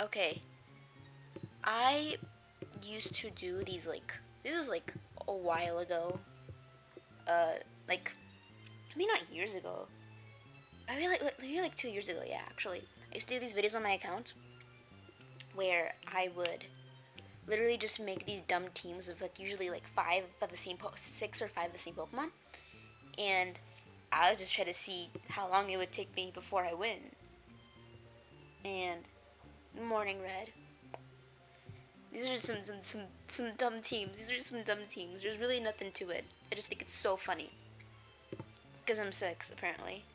Okay, I used to do these like this was like a while ago. Like maybe not years ago. I mean maybe like 2 years ago. Yeah, actually, I used to do these videos on my account where I would literally just make these dumb teams of like usually like five of the same 6 or 5 of the same Pokemon, and I would just try to see how long it would take me before I win. And Morning Red. These are just some dumb teams. These are just some dumb teams. There's really nothing to it. I just think it's so funny. Because I'm 6, apparently.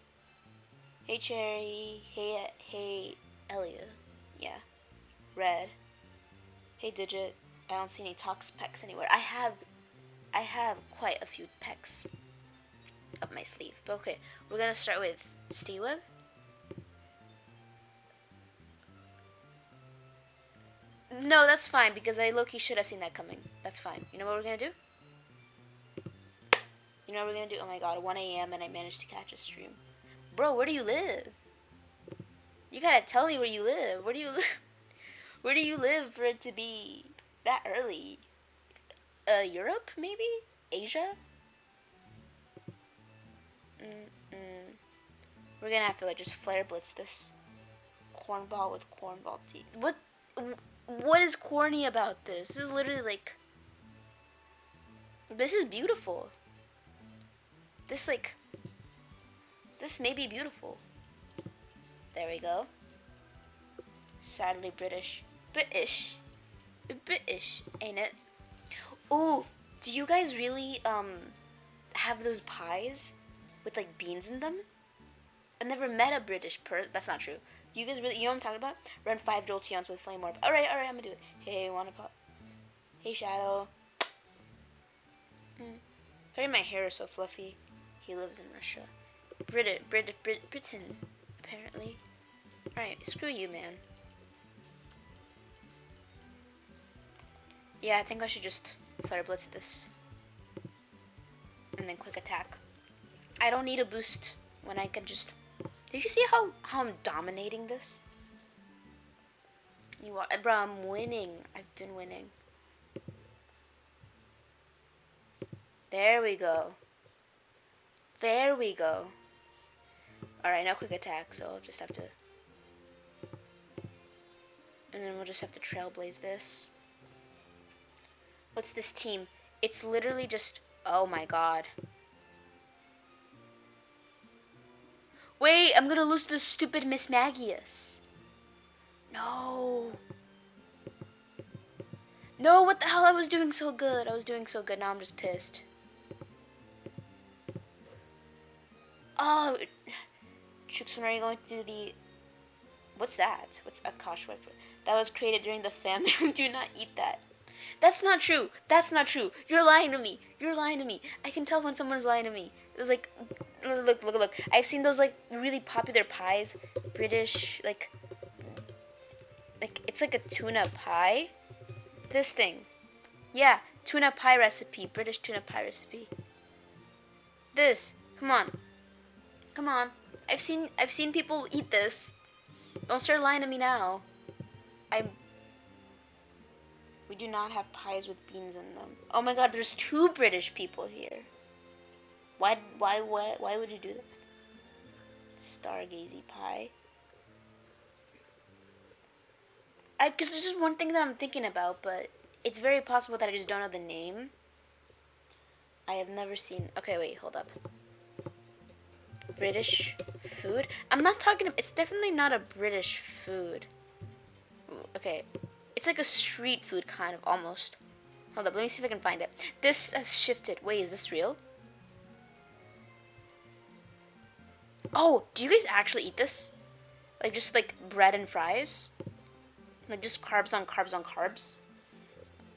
Hey Cherry. Hey Elia. Yeah. Red. Hey Digit. I don't see any Tox Pecs anywhere. I have quite a few Pecs up my sleeve. But okay, we're gonna start with Steeweb. No, that's fine because I low-key should have seen that coming. That's fine. You know what we're gonna do? You know what we're gonna do? Oh my god, 1 a.m. and I managed to catch a stream. Bro, where do you live? You gotta tell me where you live. Where do you live? Where do you live for it to be that early? Europe maybe? Asia? Mm-mm. We're gonna have to like just flare blitz this cornball with cornball tea. What is corny about this? This is literally like this is beautiful. This like this may be beautiful. There we go. Sadly British. British, ain't it? Oh, do you guys really have those pies with like beans in them? I've never met a British person. That's not true. Do you guys really? You know what I'm talking about? Run 5 Jolteons with Flame Orb. All right, I'm gonna do it. Hey, wanna pop? Hey, Shadow. Sorry, my hair is so fluffy. He lives in Russia. Britain, apparently. All right, screw you, man. Yeah, I think I should just Flare Blitz this. And then Quick Attack. I don't need a boost when I can just... Did you see how I'm dominating this? You are... Bro, I'm winning. I've been winning. There we go. There we go. Alright, now Quick Attack, so I'll just have to... And then we'll just have to Trailblaze this. What's this team? It's literally just... Oh my god. Wait, I'm gonna lose to the stupid Miss Magius. No. No, what the hell? I was doing so good. I was doing so good. Now I'm just pissed. Oh. Chooks, when are you going to do the... What's that? What's a Kosh Wiper? That was created during the famine. Do not eat that. That's not true. That's not true. You're lying to me. You're lying to me. I can tell when someone's lying to me. It's like, look. I've seen those like really popular pies, British like it's like a tuna pie. This thing, yeah, tuna pie recipe, British tuna pie recipe. This, come on. I've seen people eat this. Don't start lying to me now. We do not have pies with beans in them. Oh my god, there's 2 British people here. Why would you do that? Stargazy pie. Because there's just one thing that I'm thinking about, but it's very possible that I just don't know the name. I have never seen... Okay, wait, hold up. British food? I'm not talking... It's definitely not a British food. Okay. It's like a street food, kind of, almost. Hold up, let me see if I can find it. This has shifted. Wait, is this real? Oh, do you guys actually eat this? Like, just like bread and fries? Like, just carbs on carbs on carbs?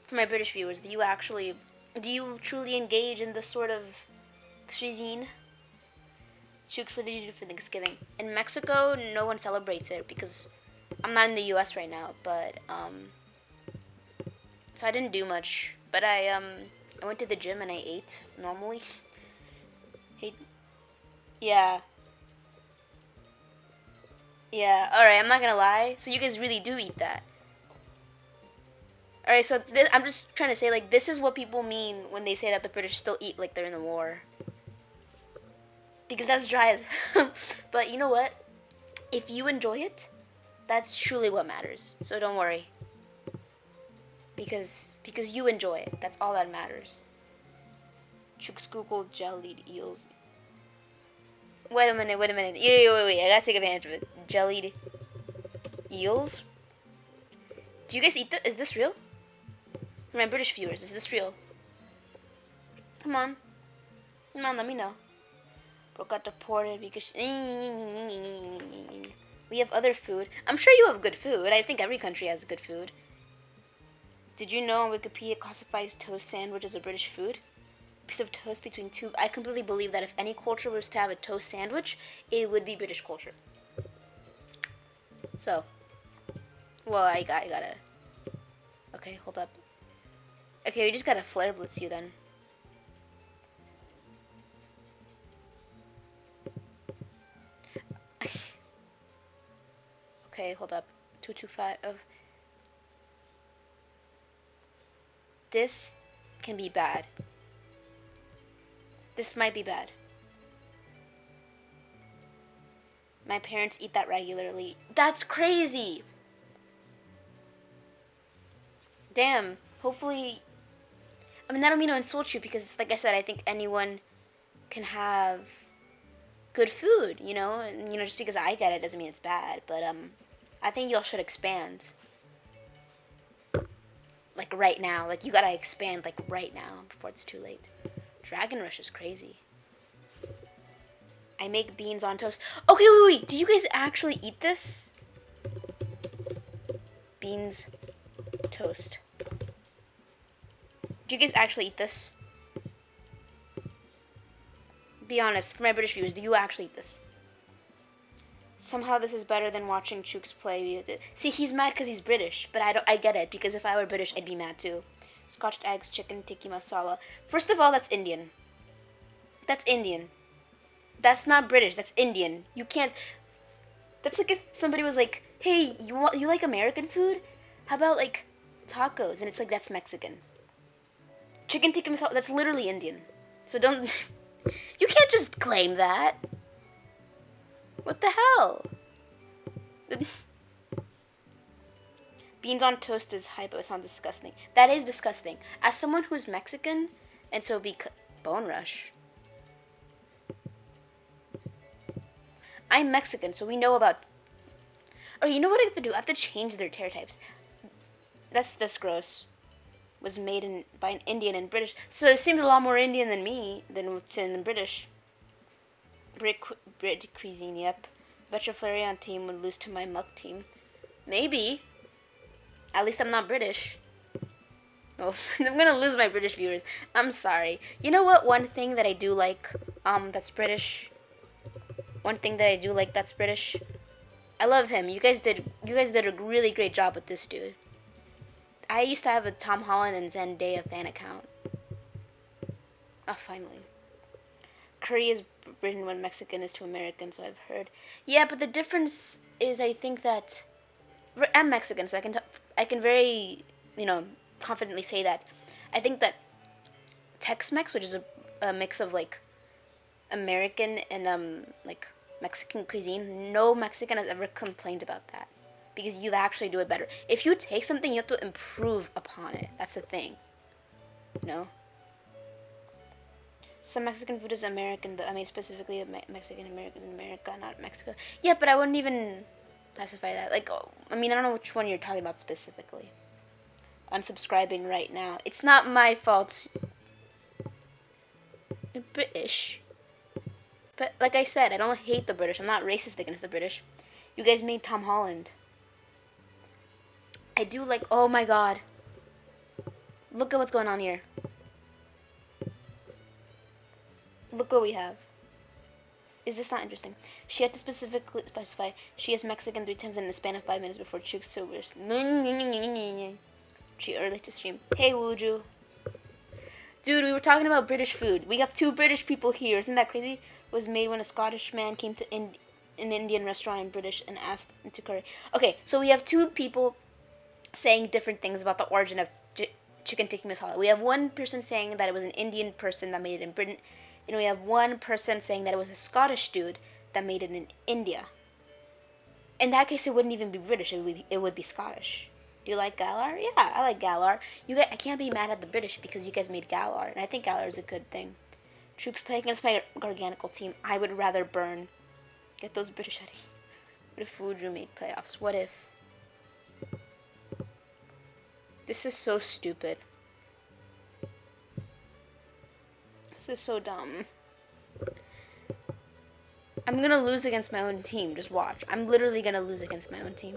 For my British viewers, do you truly engage in this sort of cuisine? Chooks, what did you do for Thanksgiving? In Mexico, no one celebrates it because I'm not in the US right now, but, so I didn't do much. But I went to the gym and I ate normally. Yeah. Yeah, alright, I'm not gonna lie. So you guys really do eat that. Alright, so I'm just trying to say, like, this is what people mean when they say that the British still eat like they're in the war. Because that's dry as But you know what? If you enjoy it, that's truly what matters. So don't worry. Because you enjoy it. That's all that matters. Chooks Google jellied eels. Wait a minute. Wait. I gotta take advantage of it. Jellied eels? Do you guys eat this? Is this real? For my British viewers, is this real? Come on, let me know. Bro got deported because we have other food. I'm sure you have good food. I think every country has good food. Did you know Wikipedia classifies toast sandwich as a British food? A piece of toast between two. I completely believe that if any culture was to have a toast sandwich, it would be British culture. So, well, I gotta. Okay, hold up. Okay, we just gotta flare blitz you then. Okay, hold up. 225 of. This can be bad. This might be bad. My parents eat that regularly. That's crazy! Damn. Hopefully. I mean, I don't mean to insult you because, like I said, I think anyone can have good food, you know? And, you know, just because I get it doesn't mean it's bad. But, I think y'all should expand. Like, right now. Like, you gotta expand, like, right now before it's too late. Dragon Rush is crazy. I make beans on toast. Okay, wait. Do you guys actually eat this? Beans toast. Do you guys actually eat this? Be honest, for my British viewers, do you actually eat this? Somehow this is better than watching Chooks play. See, he's mad because he's British, but I get it, because if I were British, I'd be mad too. Scotched eggs, chicken, tikka masala. First of all, that's Indian. That's Indian. That's not British, that's Indian. You can't... That's like if somebody was like, hey, you like American food? How about, like, tacos? And it's like, that's Mexican. Chicken tikka masala, that's literally Indian. So don't... You can't just claim that. What the hell? Beans on toast is hype, it sounds disgusting. That is disgusting. As someone who's Mexican, and so Bone Rush. I'm Mexican, so we know about... Or you know what I have to do? I have to change their tear types. That's gross. Was made by an Indian and British. So it seems a lot more Indian than me, than what's in British. Brit cuisine, yep. Bet your Flareon team would lose to my Muck team. Maybe. At least I'm not British. Oh, I'm gonna lose my British viewers. I'm sorry. You know what? One thing that I do like, that's British. One thing that I do like that's British. I love him. You guys did a really great job with this dude. I used to have a Tom Holland and Zendaya fan account. Oh, finally. Curry is Britain when Mexican is to American, so I've heard. Yeah, but the difference is I think that... I'm Mexican, so I can very, you know, confidently say that. I think that Tex-Mex, which is a mix of, like, American and, like, Mexican cuisine, no Mexican has ever complained about that. Because you actually do it better. If you take something, you have to improve upon it. That's the thing. You know? Some Mexican food is American. I mean, specifically Mexican American in America, not Mexico. Yeah, but I wouldn't even classify that. Like, I mean, I don't know which one you're talking about specifically. Unsubscribing right now. It's not my fault. You're British. But, like I said, I don't hate the British. I'm not racist against the British. You guys made Tom Holland. I do like... Oh, my God. Look at what's going on here. Look what we have. Is this not interesting? She had to specifically specify she is Mexican 3 times in the span of 5 minutes before Chooks sober. She early to stream. Hey, Wuju. Dude, we were talking about British food. We have 2 British people here. Isn't that crazy? It was made when a Scottish man came to India. an Indian restaurant in British and asked into curry. Okay, so we have two people saying different things about the origin of chicken tikka masala. We have one person saying that it was an Indian person that made it in Britain, and we have one person saying that it was a Scottish dude that made it in India. In that case, it wouldn't even be British. It would be Scottish. Do you like Galar? Yeah, I like Galar. You guys, I can't be mad at the British because you guys made Galar, and I think Galar is a good thing. Troops play against my Garganical team. I would rather burn. Get those British out of here. What if Woodrow made playoffs? What if? This is so stupid. This is so dumb. I'm gonna lose against my own team. Just watch. I'm literally gonna lose against my own team.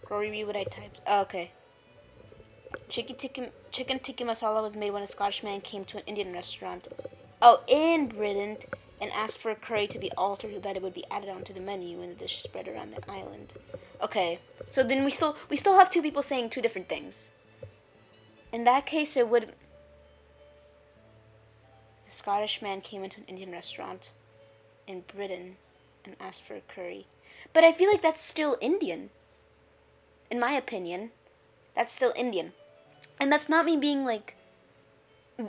Go review what I typed. Oh, okay. Chicken tikka masala was made when a Scottish man came to an Indian restaurant. Oh, in Britain, and asked for a curry to be altered so that it would be added onto the menu when the dish spread around the island. Okay, so then we still have two people saying two different things. In that case, it would. The Scottish man came into an Indian restaurant in Britain and asked for a curry. But I feel like that's still Indian. In my opinion, that's still Indian. And that's not me being like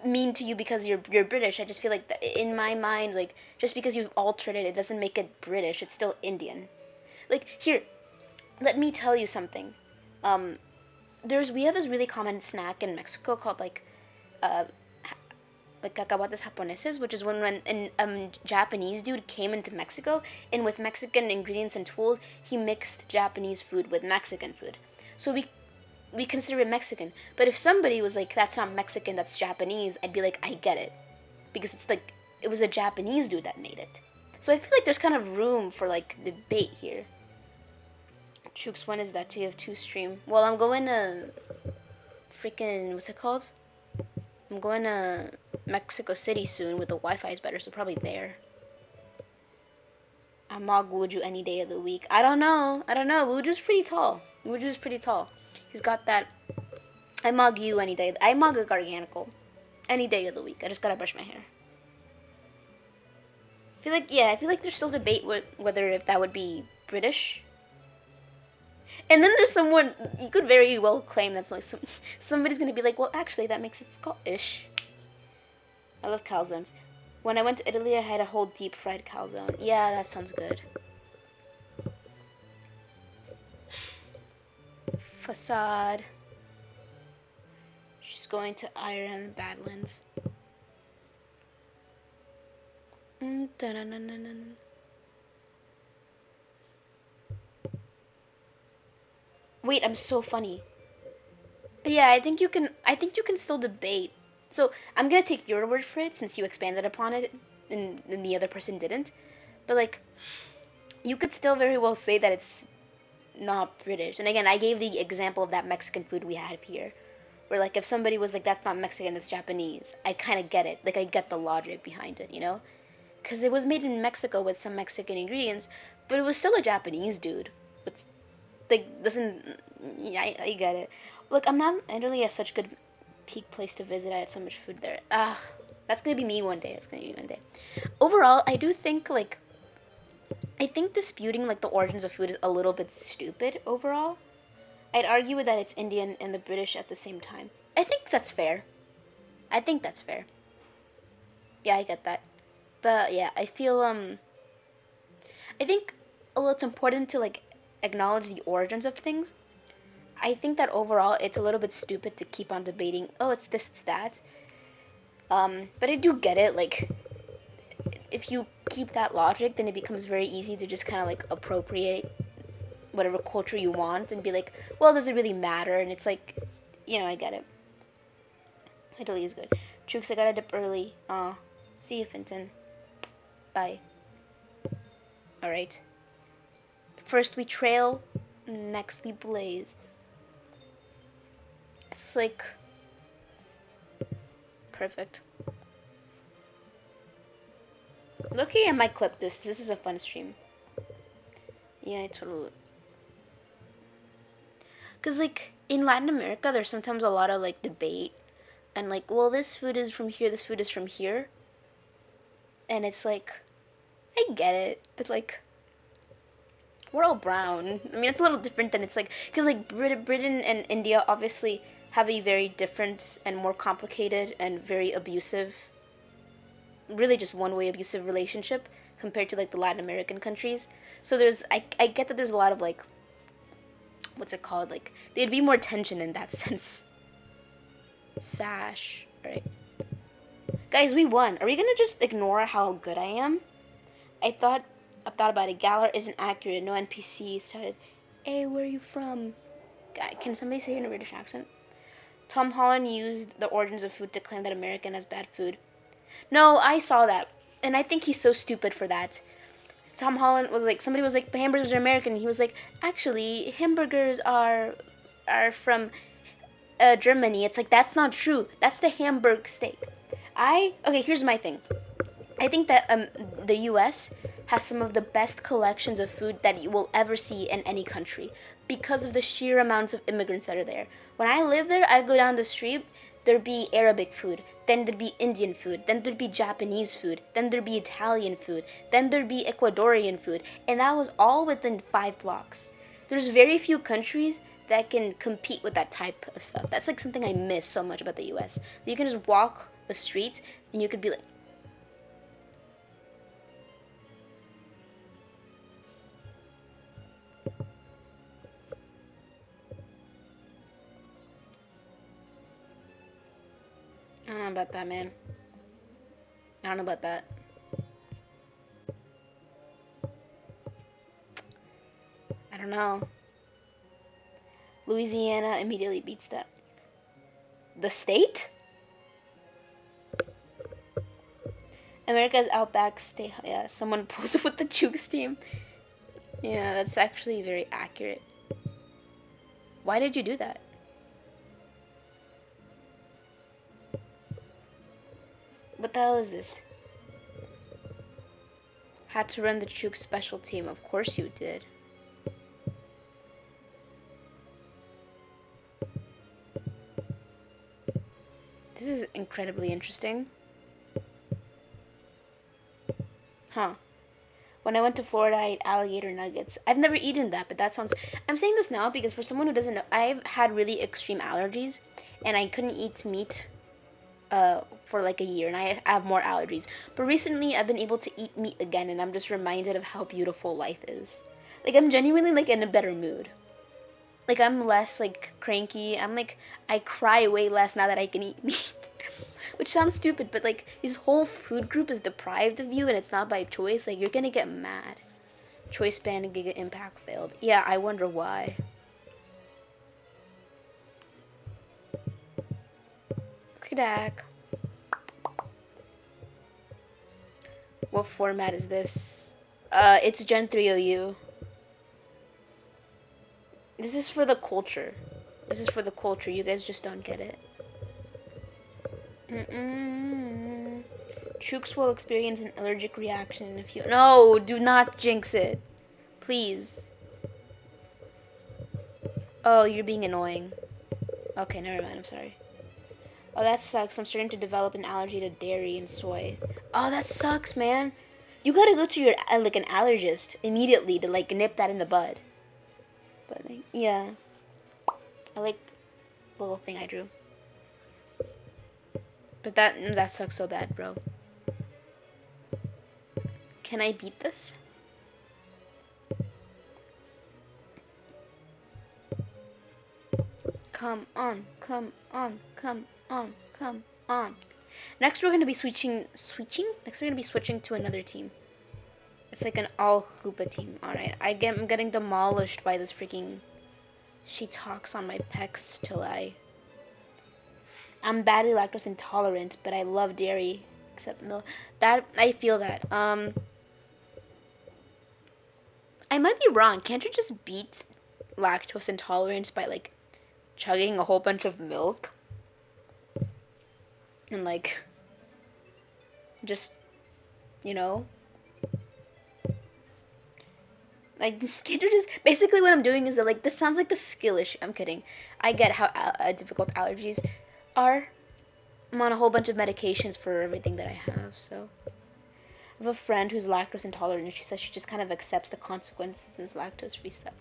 mean to you because you're British. I just feel like in my mind, like just because you've altered it, it doesn't make it British. It's still Indian. Like here, let me tell you something. We have this really common snack in Mexico called like cacahuates japoneses, which is when an Japanese dude came into Mexico and with Mexican ingredients and tools, he mixed Japanese food with Mexican food. So we consider it Mexican. But if somebody was like, that's not Mexican, that's Japanese, I'd be like, I get it. Because it's like, it was a Japanese dude that made it. So I feel like there's kind of room for like debate here. Chooks, when is that? Do you have two stream? Well, I'm going to freaking, what's it called? I'm going to Mexico City soon with the Wi-Fi is better, so probably there. I mog Wuju any day of the week. I don't know. Wuju's pretty tall. He's got that. I mog you any day. I mog a Garganical any day of the week. I just gotta brush my hair. I feel like there's still debate whether if that would be British. And then there's someone, you could very well claim that's like somebody's gonna be like, well, actually, that makes it Scottish. I love calzones. When I went to Italy, I had a whole deep fried calzone. Yeah, that sounds good. Facade. She's going to Ireland, Badlands. Wait, I'm so funny. But yeah, I think you can still debate. So I'm gonna take your word for it since you expanded upon it and the other person didn't. But like, you could still very well say that it's not British. And again, I gave the example of that Mexican food we had here. Where like if somebody was like, that's not Mexican, that's Japanese, I kind of get it. Like I get the logic behind it, you know? Because it was made in Mexico with some Mexican ingredients, but it was still a Japanese dude. With, like, doesn't... Yeah, I get it. Look, I'm not Italy a such good peak place to visit. I had so much food there. That's gonna be me one day. Overall, I do think, like... I think disputing, like, the origins of food is a little bit stupid, overall. I'd argue that it's Indian and the British at the same time. I think that's fair. Yeah, I get that. But, yeah, I feel, I think, well, it's important to, like, acknowledge the origins of things. I think that overall, it's a little bit stupid to keep on debating, oh, it's this, it's that. But I do get it, like, if you keep that logic, then it becomes very easy to just kind of, like, appropriate whatever culture you want and be like, well, does it really matter? And it's like, you know, I get it. Italy is good. Trooks, I gotta dip early. See you, Finton. Bye. Alright. First we trail, next we blaze. It's like... perfect. Lucky I might clip this. This is a fun stream. Yeah, I totally... Because, like, in Latin America, there's sometimes a lot of, like, debate. And, like, well, this food is from here, this food is from here. And it's like, I get it. But, like, we're all brown. I mean, it's a little different than it's like, because like Britain and India obviously have a very different and more complicated and very abusive, really just one way abusive relationship compared to like the Latin American countries. So I get that there's a lot of like, what's it called? Like, there'd be more tension in that sense. Sash. Alright. Guys, we won. Are we gonna just ignore how good I am? I've thought about it. Galar isn't accurate. No NPC started, hey, where are you from? Guy, can somebody say it in a British accent? Tom Holland used the origins of food to claim that American has bad food. No, I saw that. And I think he's so stupid for that. Tom Holland was like, somebody was like, but hamburgers are American. He was like, actually, hamburgers are from Germany. It's like, that's not true. That's the Hamburg steak. Okay, here's my thing. I think that the U.S. has some of the best collections of food that you will ever see in any country because of the sheer amounts of immigrants that are there. When I lived there, I'd go down the street, there'd be Arabic food, then there'd be Indian food, then there'd be Japanese food, then there'd be Italian food, then there'd be Ecuadorian food, and that was all within 5 blocks. There's very few countries that can compete with that type of stuff. That's like something I miss so much about the U.S. You can just walk the streets and you could be like, I don't know about that, man. I don't know about that. I don't know. Louisiana immediately beats that. The state? America's Outback State. Yeah, someone posted with the Jukes team. Yeah, that's actually very accurate. Why did you do that? What the hell is this? Had to run the Jukes special team. Of course you did. This is incredibly interesting. Huh. When I went to Florida, I ate alligator nuggets. I've never eaten that, but that sounds... I'm saying this now because for someone who doesn't know, I've had really extreme allergies, and I couldn't eat meat for like a year, and I have more allergies. But recently, I've been able to eat meat again, and I'm just reminded of how beautiful life is. Like, I'm genuinely, like, in a better mood. Like, I'm less, like, cranky. I'm, like, I cry way less now that I can eat meat. Which sounds stupid, but, like, this whole food group is deprived of you, and it's not by choice. Like, you're gonna get mad. Choice span and Giga Impact failed. Yeah, I wonder why. Kudak. What format is this? It's Gen 3 OU. This is for the culture. This is for the culture. You guys just don't get it. Chooks will experience an allergic reaction in a few... No, do not jinx it. Please. Oh, you're being annoying. Okay, never mind. I'm sorry. Oh, that sucks. I'm starting to develop an allergy to dairy and soy. Oh, that sucks, man. You gotta go to your, like, an allergist immediately to, like, nip that in the bud. But, like, yeah. I like the little thing I drew. But that sucks so bad, bro. Can I beat this? Come on, come on, come on, come on. Next we're gonna be switching? Next we're gonna be switching to another team. It's like an all Hoopa team. Alright, I'm getting demolished by this freaking... She talks on my pecs till I'm badly lactose intolerant, but I love dairy. Except milk. That, I feel that. I might be wrong. Can't you just beat lactose intolerance by, like, chugging a whole bunch of milk? And, like, just, you know? Like, can't you just... Basically what I'm doing is that, like, this sounds like a skill issue. I'm kidding. I get how difficult allergies are. I'm on a whole bunch of medications for everything that I have, so... I have a friend who's lactose intolerant, and she says she just kind of accepts the consequences lactose-free stuff.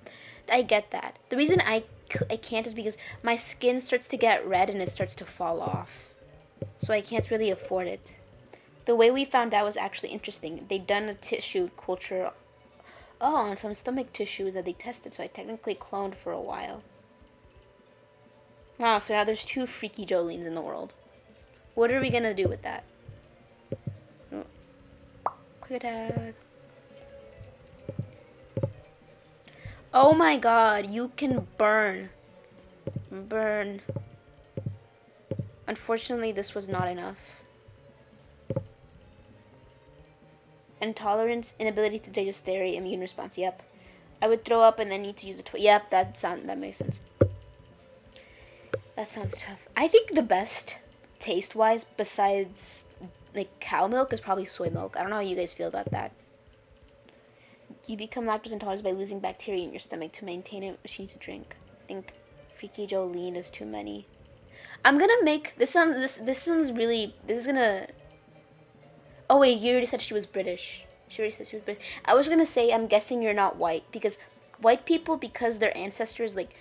I get that. The reason I can't is because my skin starts to get red and it starts to fall off. So I can't really afford it. The way we found out was actually interesting. They'd done a tissue culture on some stomach tissue that they tested, so I technically cloned for a while. Wow, so now there's 2 freaky Jolenes in the world. What are we gonna do with that? Quick attack. Oh my god, you can burn. Burn. Unfortunately, this was not enough. Intolerance, inability to digest dairy, immune response. Yep. I would throw up and then need to use the yep, that makes sense. That sounds tough. I think the best taste-wise, besides like cow milk, is probably soy milk. I don't know how you guys feel about that. You become lactose intolerant by losing bacteria in your stomach. To maintain it, machine to drink. I think Freaky Jolene is too many. I'm gonna make this sounds really. This is gonna. Oh wait, you already said she was British. She already said she was British. I was gonna say I'm guessing you're not white because white people, because their ancestors like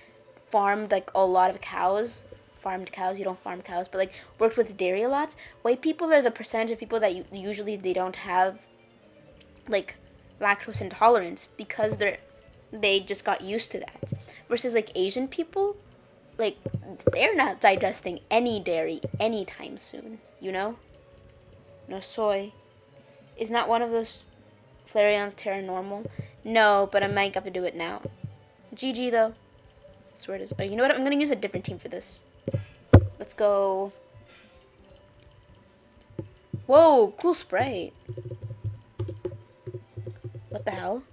farmed like a lot of cows. Farmed cows. You don't farm cows, but like worked with dairy a lot. White people are the percentage of people that usually they don't have like lactose intolerance because they just got used to that. Versus like Asian people, like they're not digesting any dairy anytime soon. You know. No soy. Is not one of those Flareon's Terra normal? No, but I might have to do it now. GG though. I swear it is. Oh, you know what? I'm gonna use a different team for this. Let's go. Whoa, cool spray. What the hell?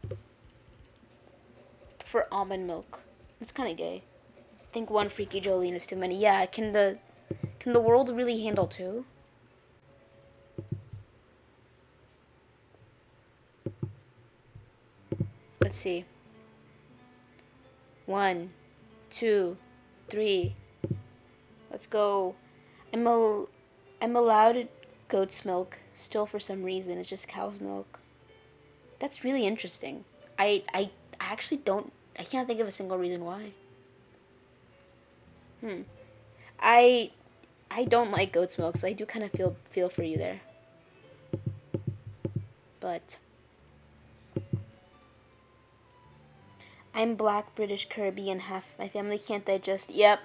For almond milk. That's kind of gay. I think 1 Freaky Jolene is too many. Yeah, can the world really handle 2? Let's see. 1, 2, 3. Let's go. I'm allowed goat's milk still for some reason. It's just cow's milk. That's really interesting. I actually don't. I can't think of a single reason why. I don't like goat's milk, so I do kind of feel for you there. But I'm black, British, Caribbean, half my family can't digest. Yep.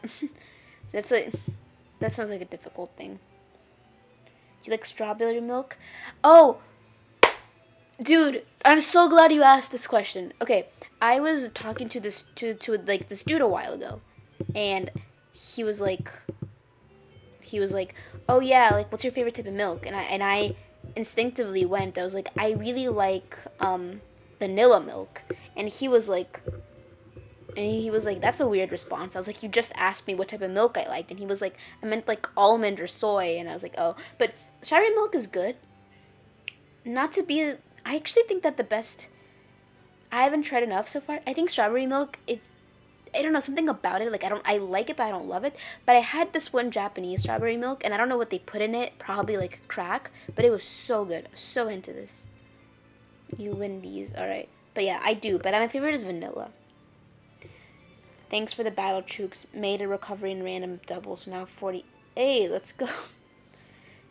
That sounds like a difficult thing. Do you like strawberry milk? Oh, dude, I'm so glad you asked this question. Okay, I was talking to this like this dude a while ago, and he was like, "Oh yeah, like what's your favorite type of milk?" And I instinctively went. I was like, "I really like vanilla milk," and he was like. And he was like, that's a weird response. I was like, you just asked me what type of milk I liked. And he was like, I meant like almond or soy. And I was like, oh. But strawberry milk is good. Not to be... I actually think that the best... I haven't tried enough so far. I think strawberry milk, I don't know, something about it. Like, I like it, but I don't love it. But I had this one Japanese strawberry milk. And I don't know what they put in it. Probably like crack. But it was so good. I was so into this. You win these. Alright. But yeah, I do. But my favorite is vanilla. Thanks for the battle, Chooks. Made a recovery in random doubles, so now 40. Hey, let's go.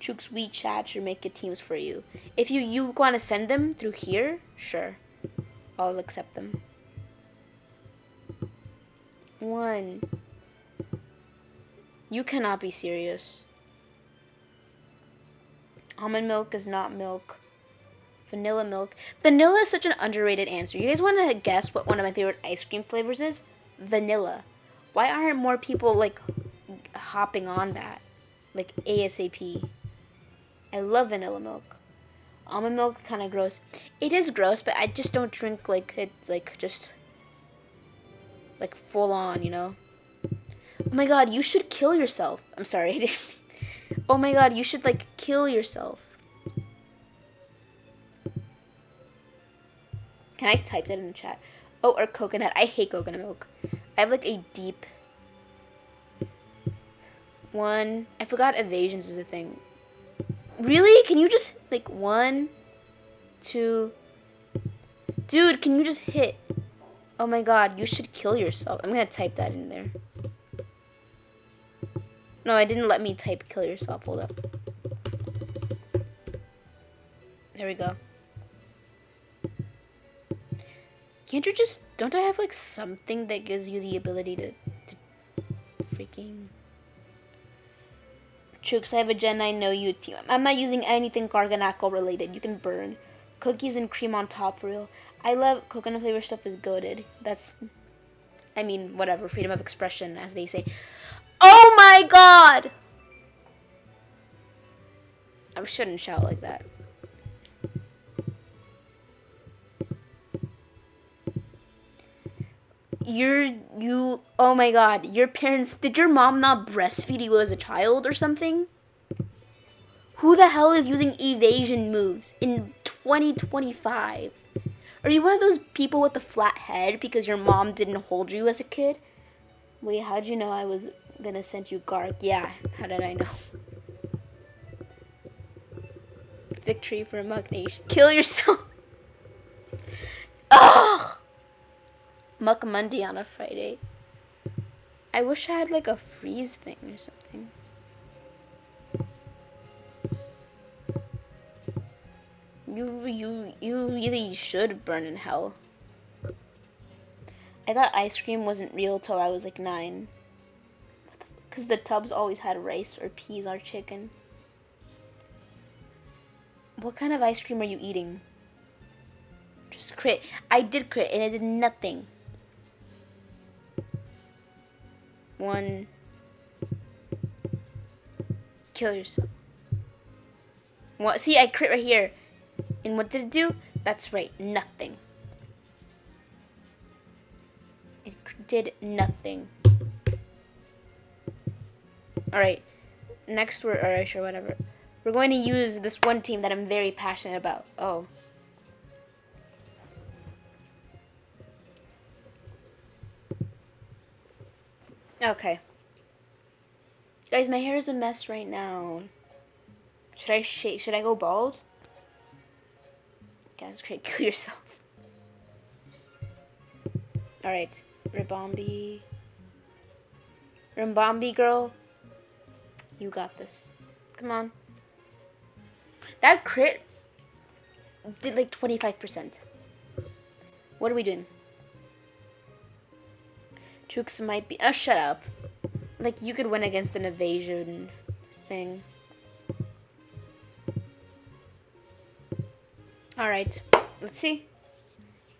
Chooks, we chat should make good teams for you. If you want to send them through here, sure. I'll accept them. 1. You cannot be serious. Almond milk is not milk. Vanilla milk. Vanilla is such an underrated answer. You guys want to guess what one of my favorite ice cream flavors is? Vanilla. Why aren't more people like hopping on that like ASAP? I love vanilla milk. Almond milk kind of gross. It is gross, but I just don't drink like it like just like full on, you know. Oh my god, you should kill yourself. I'm sorry. Oh my god, you should like kill yourself. Can I type that in the chat? Oh, or coconut. I hate coconut milk. I have like a deep 1. I forgot evasions is a thing. Really? Can you just like 1? 2. Dude, can you just hit? Oh my god, you should kill yourself. I'm gonna type that in there. No, it didn't let me type kill yourself. Hold up. There we go. Can't you just... Don't I have, like, something that gives you the ability to freaking... True, because I have a Gen 9 no you team. I'm not using anything Garganacl related. You can burn. Cookies and cream on top, for real. I love coconut flavor stuff is goated. That's... I mean, whatever. Freedom of expression, as they say. Oh my god! I shouldn't shout like that. Oh my god, your parents, did your mom not breastfeed you as a child or something? Who the hell is using evasion moves in 2025? Are you one of those people with the flat head because your mom didn't hold you as a kid? Wait, how'd you know I was gonna send you Garg? Yeah, how did I know? Victory for Mug Nation. Kill yourself! Ugh! Muck Monday on a Friday. I wish I had like a freeze thing or something. You really should burn in hell. I thought ice cream wasn't real till I was like 9. Because the tubs always had rice or peas or chicken. What kind of ice cream are you eating? Just crit. I did crit and it did nothing. 1. Kill yourself. What? See, I crit right here. And what did it do? That's right, nothing. It did nothing. Alright, next we're, alright, sure, whatever. We're going to use this one team that I'm very passionate about. Oh. Okay. Guys, my hair is a mess right now. Should I go bald? Guys, great, kill yourself. Alright, Ribombee. Ribombee girl. You got this. Come on. That crit did like 25%. What are we doing? Trooks might be... Oh, shut up. Like, you could win against an evasion thing. Alright, let's see.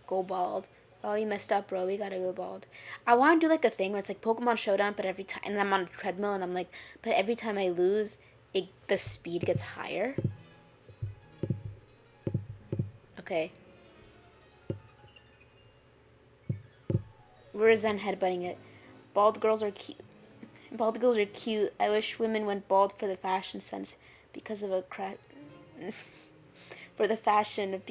Go bald. Oh, you messed up, bro. We gotta go bald. I want to do like a thing where it's like Pokemon Showdown, but every time, and I'm on a treadmill, and I'm like, but every time I lose, the speed gets higher. Okay. We're Zen headbutting it. Bald girls are cute. Bald girls are cute. I wish women went bald for the fashion sense because of a for the fashion of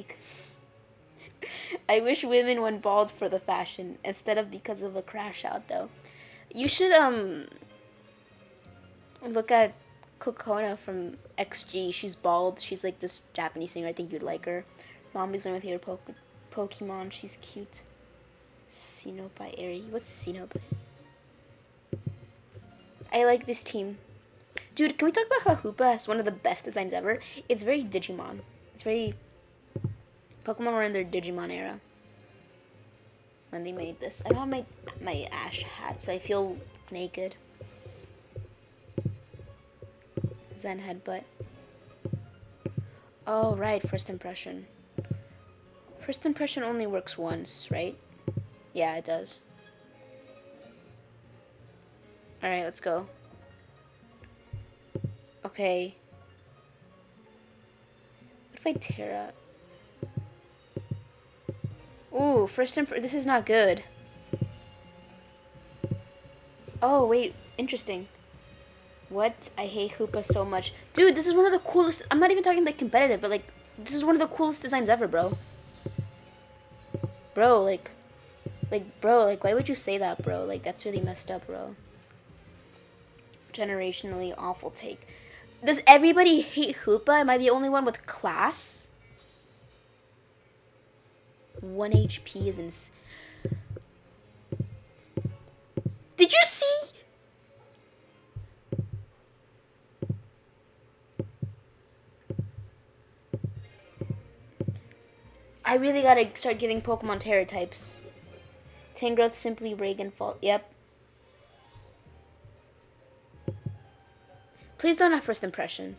I wish women went bald for the fashion instead of because of a crash out though. You should look at Kokona from XG. She's bald. She's like this Japanese singer. I think you'd like her. Mommy's one of my favorite Pokemon. She's cute. Sinnoh Eri. What's Sinnoh? I like this team. Dude, can we talk about how Hoopa has one of the best designs ever? It's very Digimon. It's very... Pokemon were in their Digimon era when they made this. I don't have my Ash hat, so I feel naked. Zen headbutt. Oh, right, first impression. First impression only works once, right? Yeah, it does. Alright, let's go. Okay. What if I Terra? Ooh, this is not good. Oh, wait, interesting. What? I hate Hoopa so much. Dude, this is one of the coolest... I'm not even talking like competitive, but like, this is one of the coolest designs ever, bro. Bro, like, why would you say that, bro? Like, that's really messed up, bro. Generationally awful take. Does everybody hate Hoopa? Am I the only one with class? 1 HP is Did you see? I really gotta start giving Pokemon Terror types. Tangrowth, Simply, Reagan, Fall. Yep. Please don't have first impression.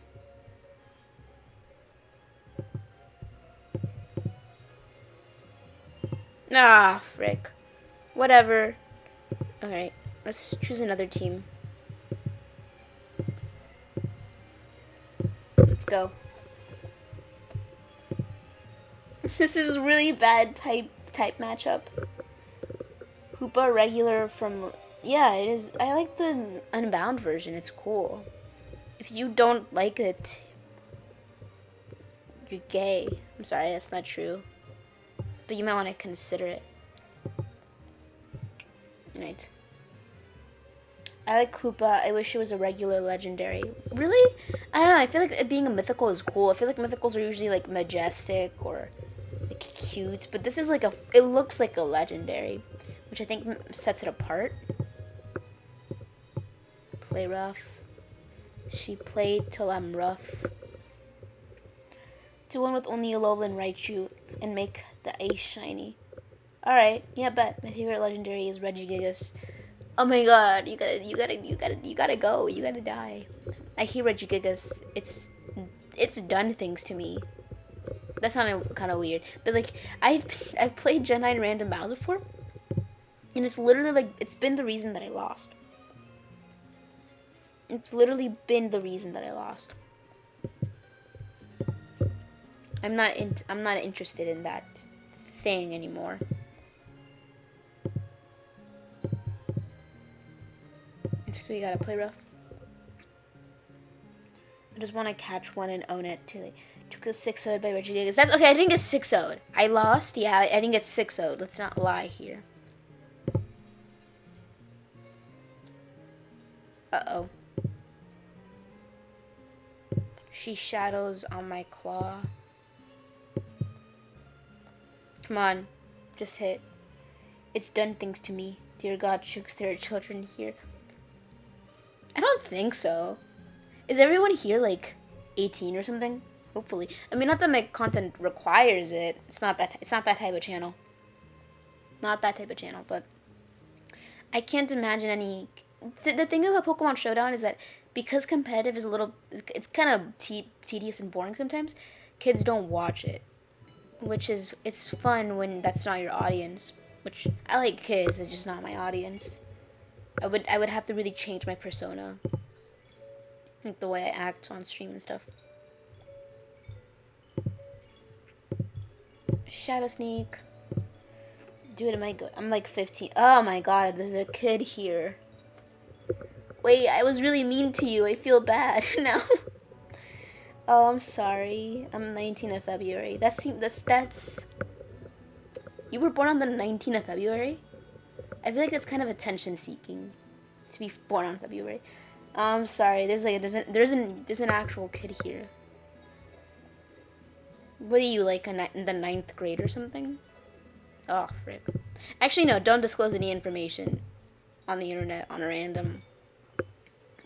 Ah, frick. Whatever. Alright, let's choose another team. Let's go. This is really bad type matchup. Hoopa regular from... Yeah, it is. I like the Unbound version. It's cool. If you don't like it, you're gay. I'm sorry, that's not true. But you might want to consider it. Right. I like Koopa. I wish it was a regular legendary. Really? I don't know. I feel like it being a mythical is cool. I feel like mythicals are usually like majestic or like cute. But this is like it looks like a legendary, which I think sets it apart. Play rough. She played till I'm rough. Do one with only Alolan Raichu and make the ace shiny. Alright, yeah, bet. My favorite legendary is Regigigas. Oh my god, you gotta go. You gotta die. I hate Regigigas. It's done things to me. That sounded kind of weird, but like I've played Gen 9 random battles before, and it's literally like it's been the reason that I lost. It's literally been the reason that I lost. I'm not interested in that thing anymore. We gotta play rough. I just want to catch one and own it too. Like, took a 6-0'd by Regigigas. That's okay. I didn't get 6-0'd. I lost. Yeah, I didn't get 6-0'd. Let's not lie here. Uh-oh. She shadows on my claw. Come on. Just hit. It's done things to me. Dear God, Chooks, there are children here. I don't think so. Is everyone here like 18 or something? Hopefully. I mean, not that my content requires it. It's not that type of channel. Not that type of channel, but I can't imagine any. The thing about Pokemon Showdown is that because competitive is a little, it's kind of tedious and boring sometimes. Kids don't watch it, which is it's fun when that's not your audience. Which I like kids. It's just not my audience. I would have to really change my persona. Like the way I act on stream and stuff. Shadow Sneak. Dude, am I good? I'm like 15. Oh my god, there's a kid here. Wait, I was really mean to you. I feel bad now. Oh, I'm sorry. I'm 19 of February. That's You were born on the 19th of February? I feel like that's kind of attention seeking to be born on February. I'm sorry. There's an actual kid here. What are you, like in the 9th grade or something? Oh, frick. Actually, no. Don't disclose any information on the internet on a random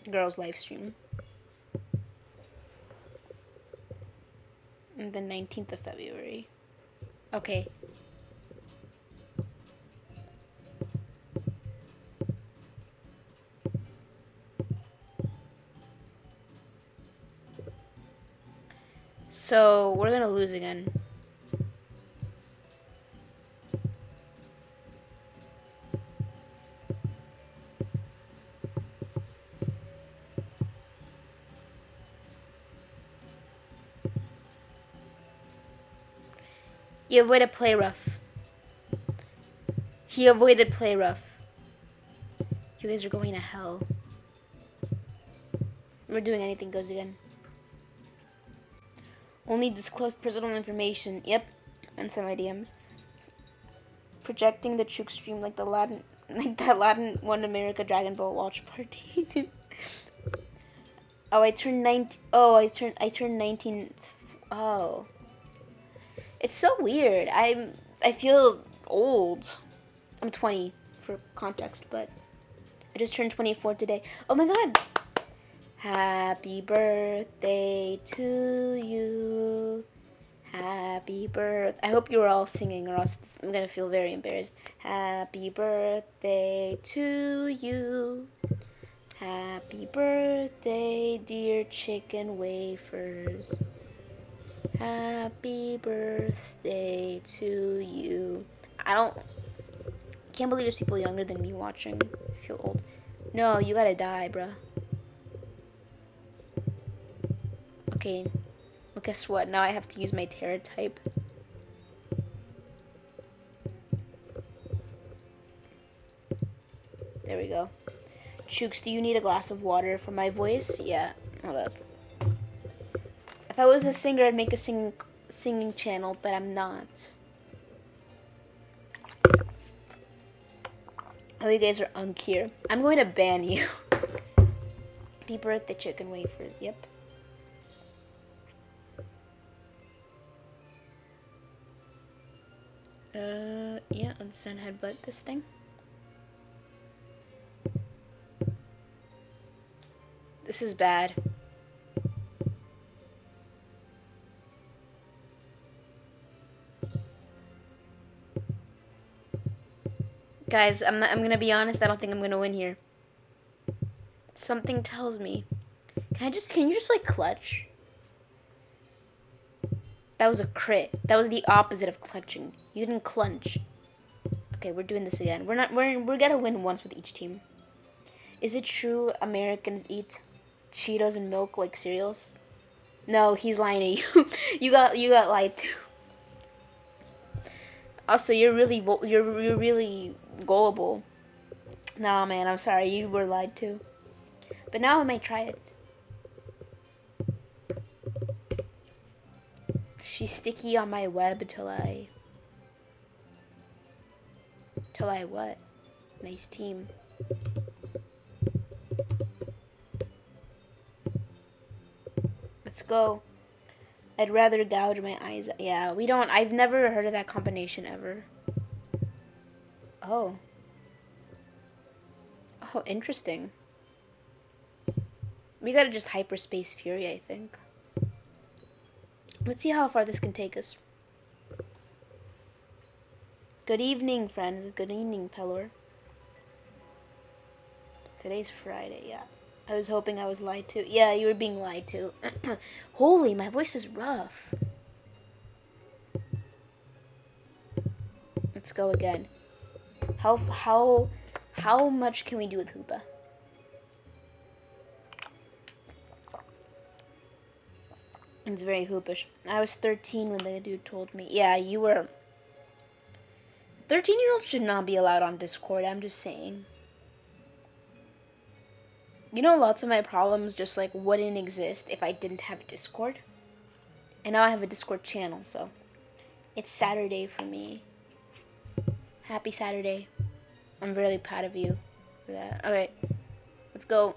girl's live stream. The 19th of February. Okay. So, we're gonna lose again. He avoided play rough. He avoided play rough. You guys are going to hell. We're doing anything goes again. Only disclosed personal information. Yep. And some DMs. Projecting the Chook stream like that Latin One America Dragon Ball watch party. Oh, I turned 19. Oh, I turned 19. Oh. It's so weird. I feel old. I'm 20 for context, but I just turned 24 today. Oh my god. Happy birthday to you. Happy birth. I hope you were all singing, or else I'm gonna feel very embarrassed. Happy birthday to you. Happy birthday, dear chicken wafers. Happy birthday to you. Can't believe there's people younger than me watching. I feel old. No, you gotta die, bruh. Okay, well, guess what? Now I have to use my Terra type. There we go. Chooks, do you need a glass of water for my voice? Yeah, hold up. If I was a singer, I'd make a singing channel, but I'm not. Oh, you guys are unclear. I'm going to ban you. Happy birthday, chicken wafers. Yep. Yeah, let's then headbutt this thing. This is bad. Guys, I'm gonna be honest, I don't think I'm gonna win here. Something tells me. Can you just like clutch? That was a crit. That was the opposite of clutching. You didn't clunch. Okay, we're doing this again. We're gonna win once with each team. Is it true Americans eat Cheetos and milk like cereals? No, he's lying to you. you got lied to. Also, you're really gullible. Nah, man, I'm sorry. You were lied to. But now I might try it. She's sticky on my web till I what? Nice team. Let's go. I'd rather gouge my eyes. Yeah, I've never heard of that combination ever. Oh. Oh, interesting. We gotta just hyperspace Fury, I think. Let's see how far this can take us. Good evening, friends. Good evening, Pelor. Today's Friday, yeah. I was hoping I was lied to. Yeah, you were being lied to. Holy, my voice is rough. Let's go again. How much can we do with Hoopa? It's very hoopish. I was 13 when the dude told me. Yeah, you were. 13-year-olds should not be allowed on Discord, I'm just saying. You know, lots of my problems just like wouldn't exist if I didn't have Discord. And now I have a Discord channel, so it's Saturday for me. Happy Saturday. I'm really proud of you for that. Okay, let's go.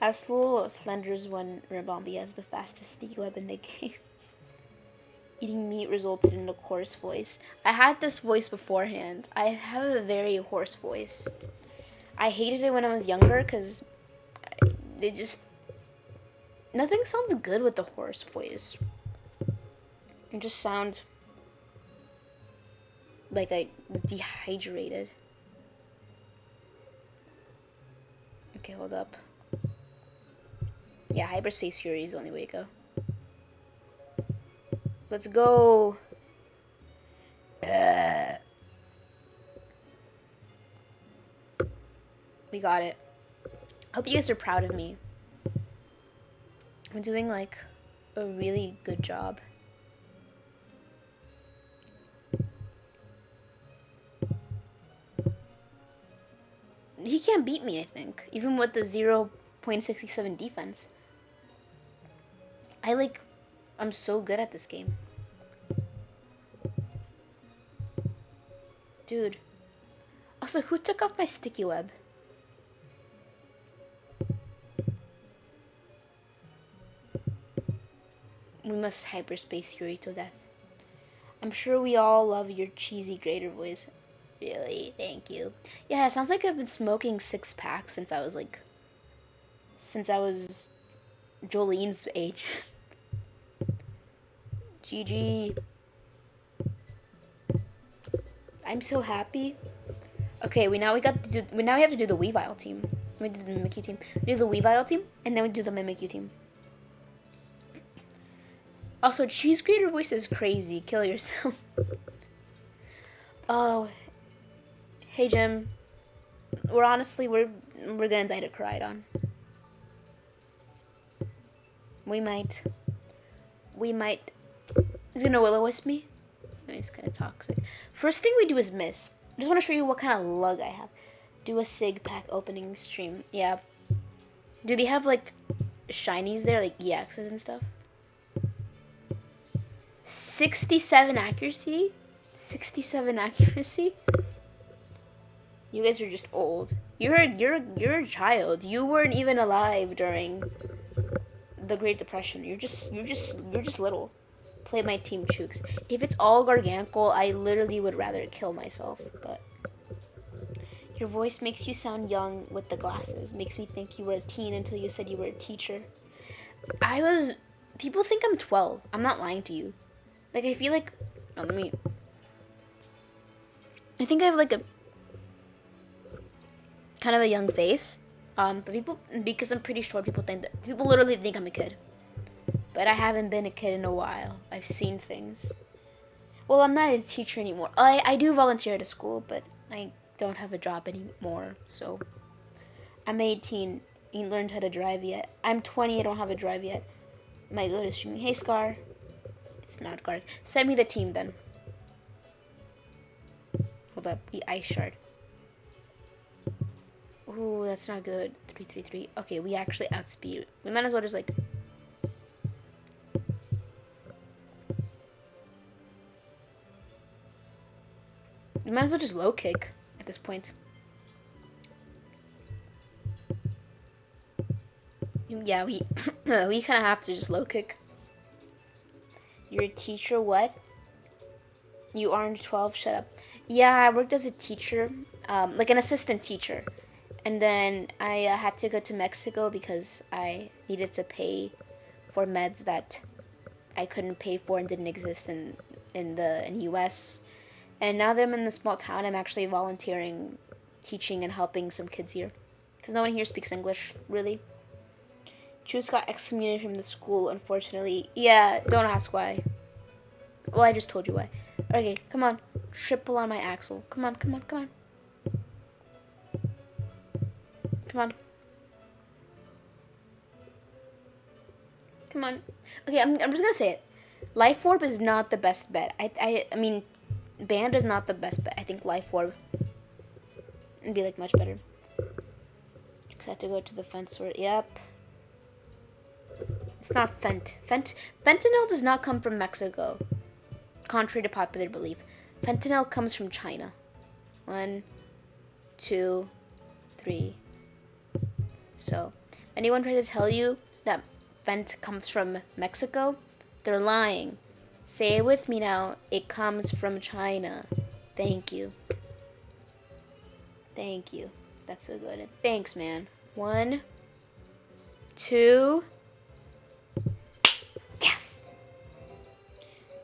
Asshole Slender's when Rabombi has the fastest sneak web in the game. Eating meat resulted in a hoarse voice. I had this voice beforehand. I have a very hoarse voice. I hated it when I was younger because it just... Nothing sounds good with the hoarse voice. It just sounds like I dehydrated. Okay, hold up. Yeah, Hyperspace Fury is the only way to go. Let's go. We got it. Hope you guys are proud of me. I'm doing like a really good job. He can't beat me, I think, even with the 0.67 defense. I'm so good at this game. Dude. Also, who took off my sticky web? We must hyperspace Fury to death. I'm sure we all love your cheesy grater voice. Really, thank you. Yeah, it sounds like I've been smoking 6 packs since I was Jolene's age. GG. I'm so happy. Okay, we now have to do the Weavile team. We do the Mimikyu team. We do the Weavile team, and then we do the Mimikyu team. Also, cheese grater voice is crazy. Kill yourself. Oh, hey Jim. We're gonna die to Koraidon. We might. He's gonna will-o-wisp me. He's kind of toxic. First thing we do is miss. I just want to show you what kind of lug I have. Do a Sig pack opening stream. Yeah. Do they have like shinies there, like EXs and stuff? 67 accuracy? 67 accuracy? You guys are just old. You're a child. You weren't even alive during the Great Depression. You're just little. Play my team Chooks. If it's all Gargantual, I literally would rather kill myself, but your voice makes you sound young with the glasses. Makes me think you were a teen until you said you were a teacher. People think I'm 12. I'm not lying to you. Like, I feel like, I think I have like a kind of a young face. But because I'm pretty short, people literally think I'm a kid. But I haven't been a kid in a while. I've seen things. Well, I'm not a teacher anymore. I do volunteer at a school, but I don't have a job anymore. So I'm 18. Ain't learned how to drive yet. I'm 20. I don't have a drive yet. Might go to streaming. Hey, Scar. It's not guard. Send me the team then. Hold up. The ice shard. Ooh, that's not good. 333. Okay, we actually outspeed. We might as well just like. We might as well just low kick at this point. Yeah, we we kind of have to just low kick. You're a teacher, what? You aren't 12, shut up. Yeah, I worked as a teacher, like an assistant teacher. And then I had to go to Mexico because I needed to pay for meds that I couldn't pay for and didn't exist in US. And now that I'm in the small town, I'm actually volunteering, teaching, and helping some kids here. Because no one here speaks English, really. Juice got excommunicated from the school, unfortunately. Yeah, don't ask why. Well, I just told you why. Okay, come on. Triple on my axle. Come on, come on, come on. Come on. Come on. Okay, I'm just gonna say it. Life Orb is not the best bet. I mean, Band is not the best bet. I think Life Orb would be like much better. Just have to go to the fence where. Yep. It's not fentanyl does not come from Mexico, contrary to popular belief. Fentanyl comes from China. 1, 2, 3. So, anyone tries to tell you that fent comes from Mexico, they're lying. Say it with me now. It comes from China. Thank you. Thank you. That's so good. Thanks, man. 1, 2. Yes.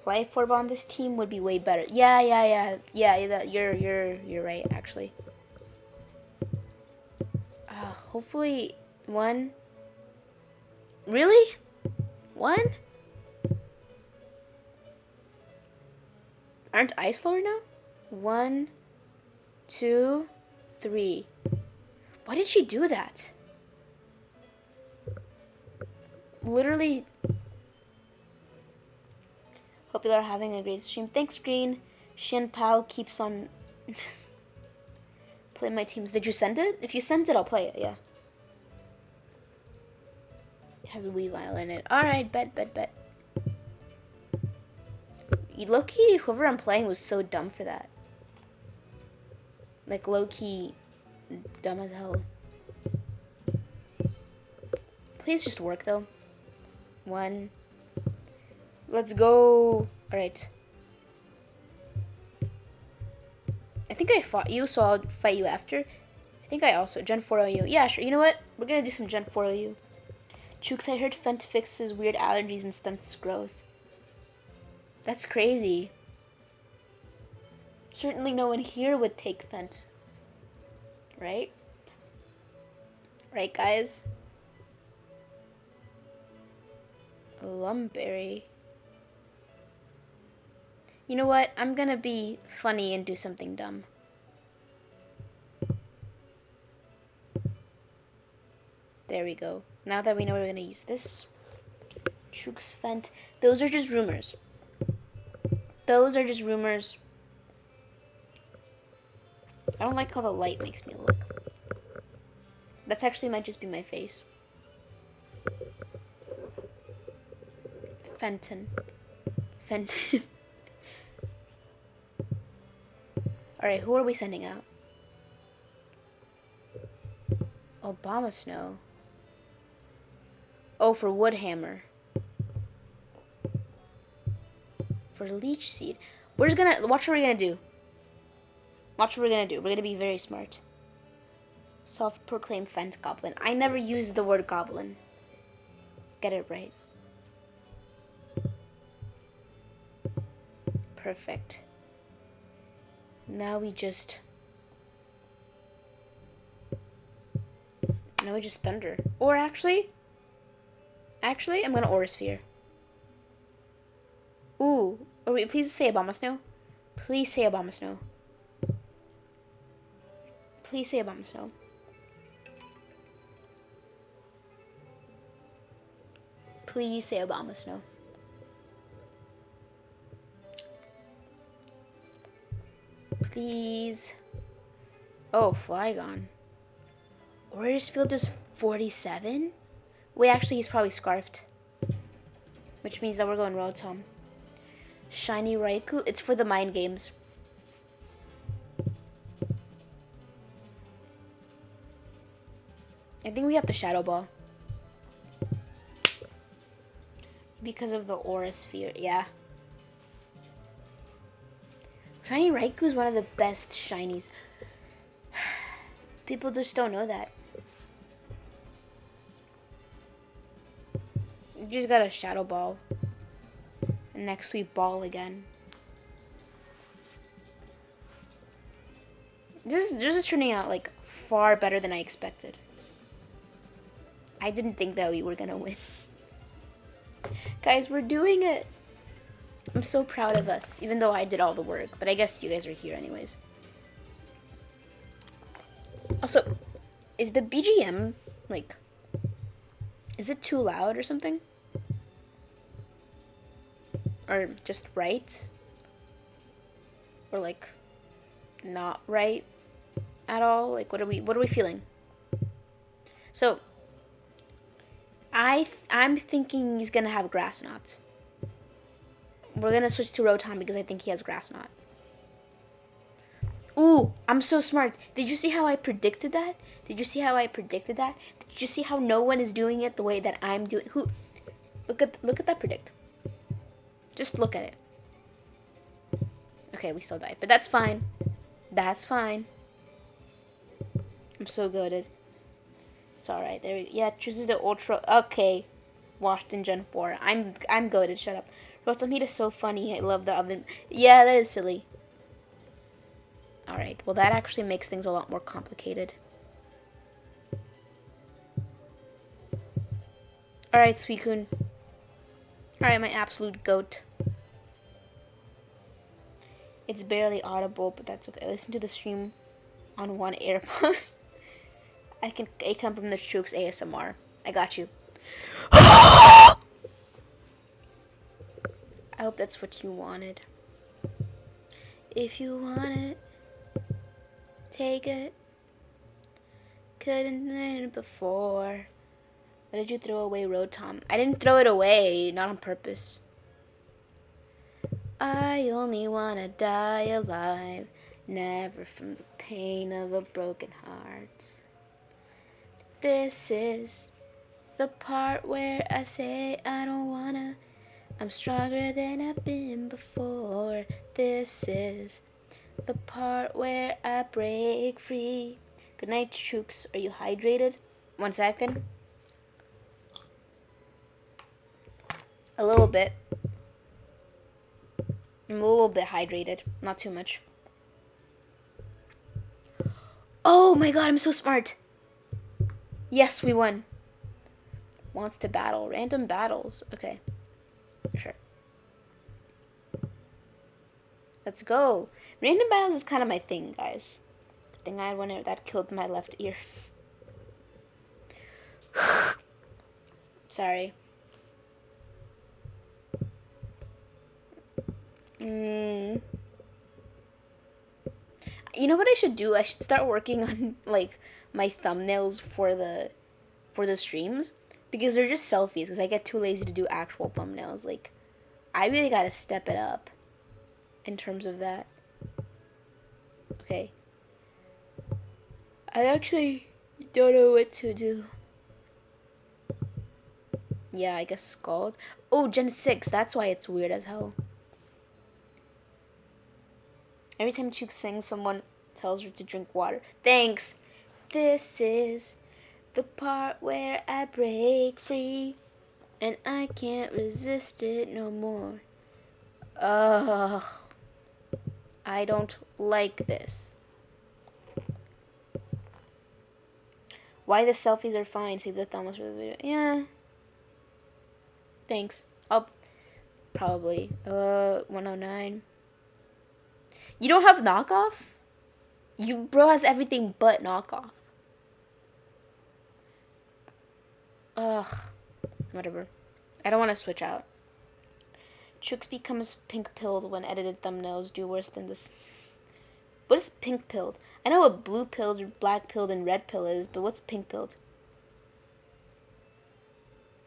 Life Orb on this team would be way better. Yeah. You're right, actually. Hopefully 1. Really? 1? Aren't I slower now? 1, 2, 3. Why did she do that? Literally. Hope you are having a great stream. Thanks, Green. Shin Pao keeps on. Play my teams. Did you send it? If you sent it, I'll play it, yeah. It has a Weavile in it. Alright, bet. Low-key, whoever I'm playing was so dumb for that. Like, low-key, dumb as hell. Please just work, though. 1. Let's go. Alright. think I fought you, so I'll fight you after. I think I also Gen 4 OU. Yeah, sure. You know what? We're gonna do some Gen 4 OU. Chooks, I heard Fent fixes weird allergies and stunts growth. That's crazy. Certainly no one here would take Fent. Right? Right, guys? Lumberry. You know what? I'm gonna be funny and do something dumb. There we go. Now that we know we're gonna use this. Chooks Fent. Those are just rumors. Those are just rumors. I don't like how the light makes me look. That's actually might just be my face. Fenton. Fenton. Alright, who are we sending out? Obama Snow. Oh, for Woodhammer. For Leech Seed. We're just gonna... Watch what we're gonna do. Watch what we're gonna do. We're gonna be very smart. Self-proclaimed Fent Goblin. I never used the word goblin. Get it right. Perfect. Now we just thunder. Or actually, I'm gonna Aura Sphere. Ooh, please say Obama Snow. Please say Obama Snow. Please say Obama Snow. Please say Obama Snow. Please. Oh, Flygon. Orisfield is 47? Wait, actually, he's probably Scarfed. Which means that we're going Rotom. Shiny Raikou. It's for the mind games. I think we have to Shadow Ball. Because of the Aura Sphere. Yeah. Shiny Raikou is one of the best shinies. People just don't know that. You just got a Shadow Ball. And next we ball again. This is turning out like far better than I expected. I didn't think that we were gonna win. Guys, we're doing it. I'm so proud of us, even though I did all the work. But I guess you guys are here anyways. Also, is the BGM, like, is it too loud or something? Or just right? Or, like, not right at all? Like, what are we feeling? So, I'm thinking he's gonna have Grass Knot. We're gonna switch to Rotom because I think he has Grass Knot. Ooh, I'm so smart. Did you see how I predicted that? Did you see how I predicted that? Did you see how no one is doing it the way that I'm doing? Who? Look at that predict. Just look at it. Okay, we still died, but that's fine. That's fine. I'm so goated. It's all right. Yeah, chooses the Ultra. Okay, washed in Gen 4. I'm goated. Shut up. Rotom Heat is so funny. I love the oven. Yeah, that is silly. Alright, well that actually makes things a lot more complicated. Alright, Suicune. Alright, my absolute goat. It's barely audible, but that's okay. Listen to the stream on one AirPod. I come from the Chooks ASMR. I got you. I hope that's what you wanted. If you want it, take it. Couldn't learn it before. Why did you throw away Rotom? I didn't throw it away, not on purpose. I only wanna die alive, never from the pain of a broken heart. This is the part where I say I don't wanna. I'm stronger than I've been before. This is The part where I break free. Good night, Chooks. Are you hydrated? 1 second. A little bit. I'm a little bit hydrated. Not too much. Oh my god, I'm so smart. Yes, we won. Wants to battle. Random battles. Okay. Sure. Let's go. Random battles is kind of my thing, guys. Good thing I had one that killed my left ear. Sorry. You know what I should do? I should start working on like my thumbnails for the streams because they're just selfies. Because I get too lazy to do actual thumbnails. Like, I really gotta step it up in terms of that. Okay. I actually don't know what to do. Yeah, I guess Scald. Oh, Gen 6. That's why it's weird as hell. Every time Chook sings, someone tells her to drink water. Thanks. This is the part where I break free. And I can't resist it no more. Ugh. I don't like this. Why the selfies are fine. Save the thumbs for the video. Yeah. Thanks. I'll probably. 109. You don't have knockoff? You bro has everything but knockoff. Ugh. Whatever. I don't want to switch out. Chooks becomes pink-pilled when edited thumbnails do worse than this. What is pink-pilled? I know what blue-pilled, black-pilled, and red-pill is, but what's pink-pilled?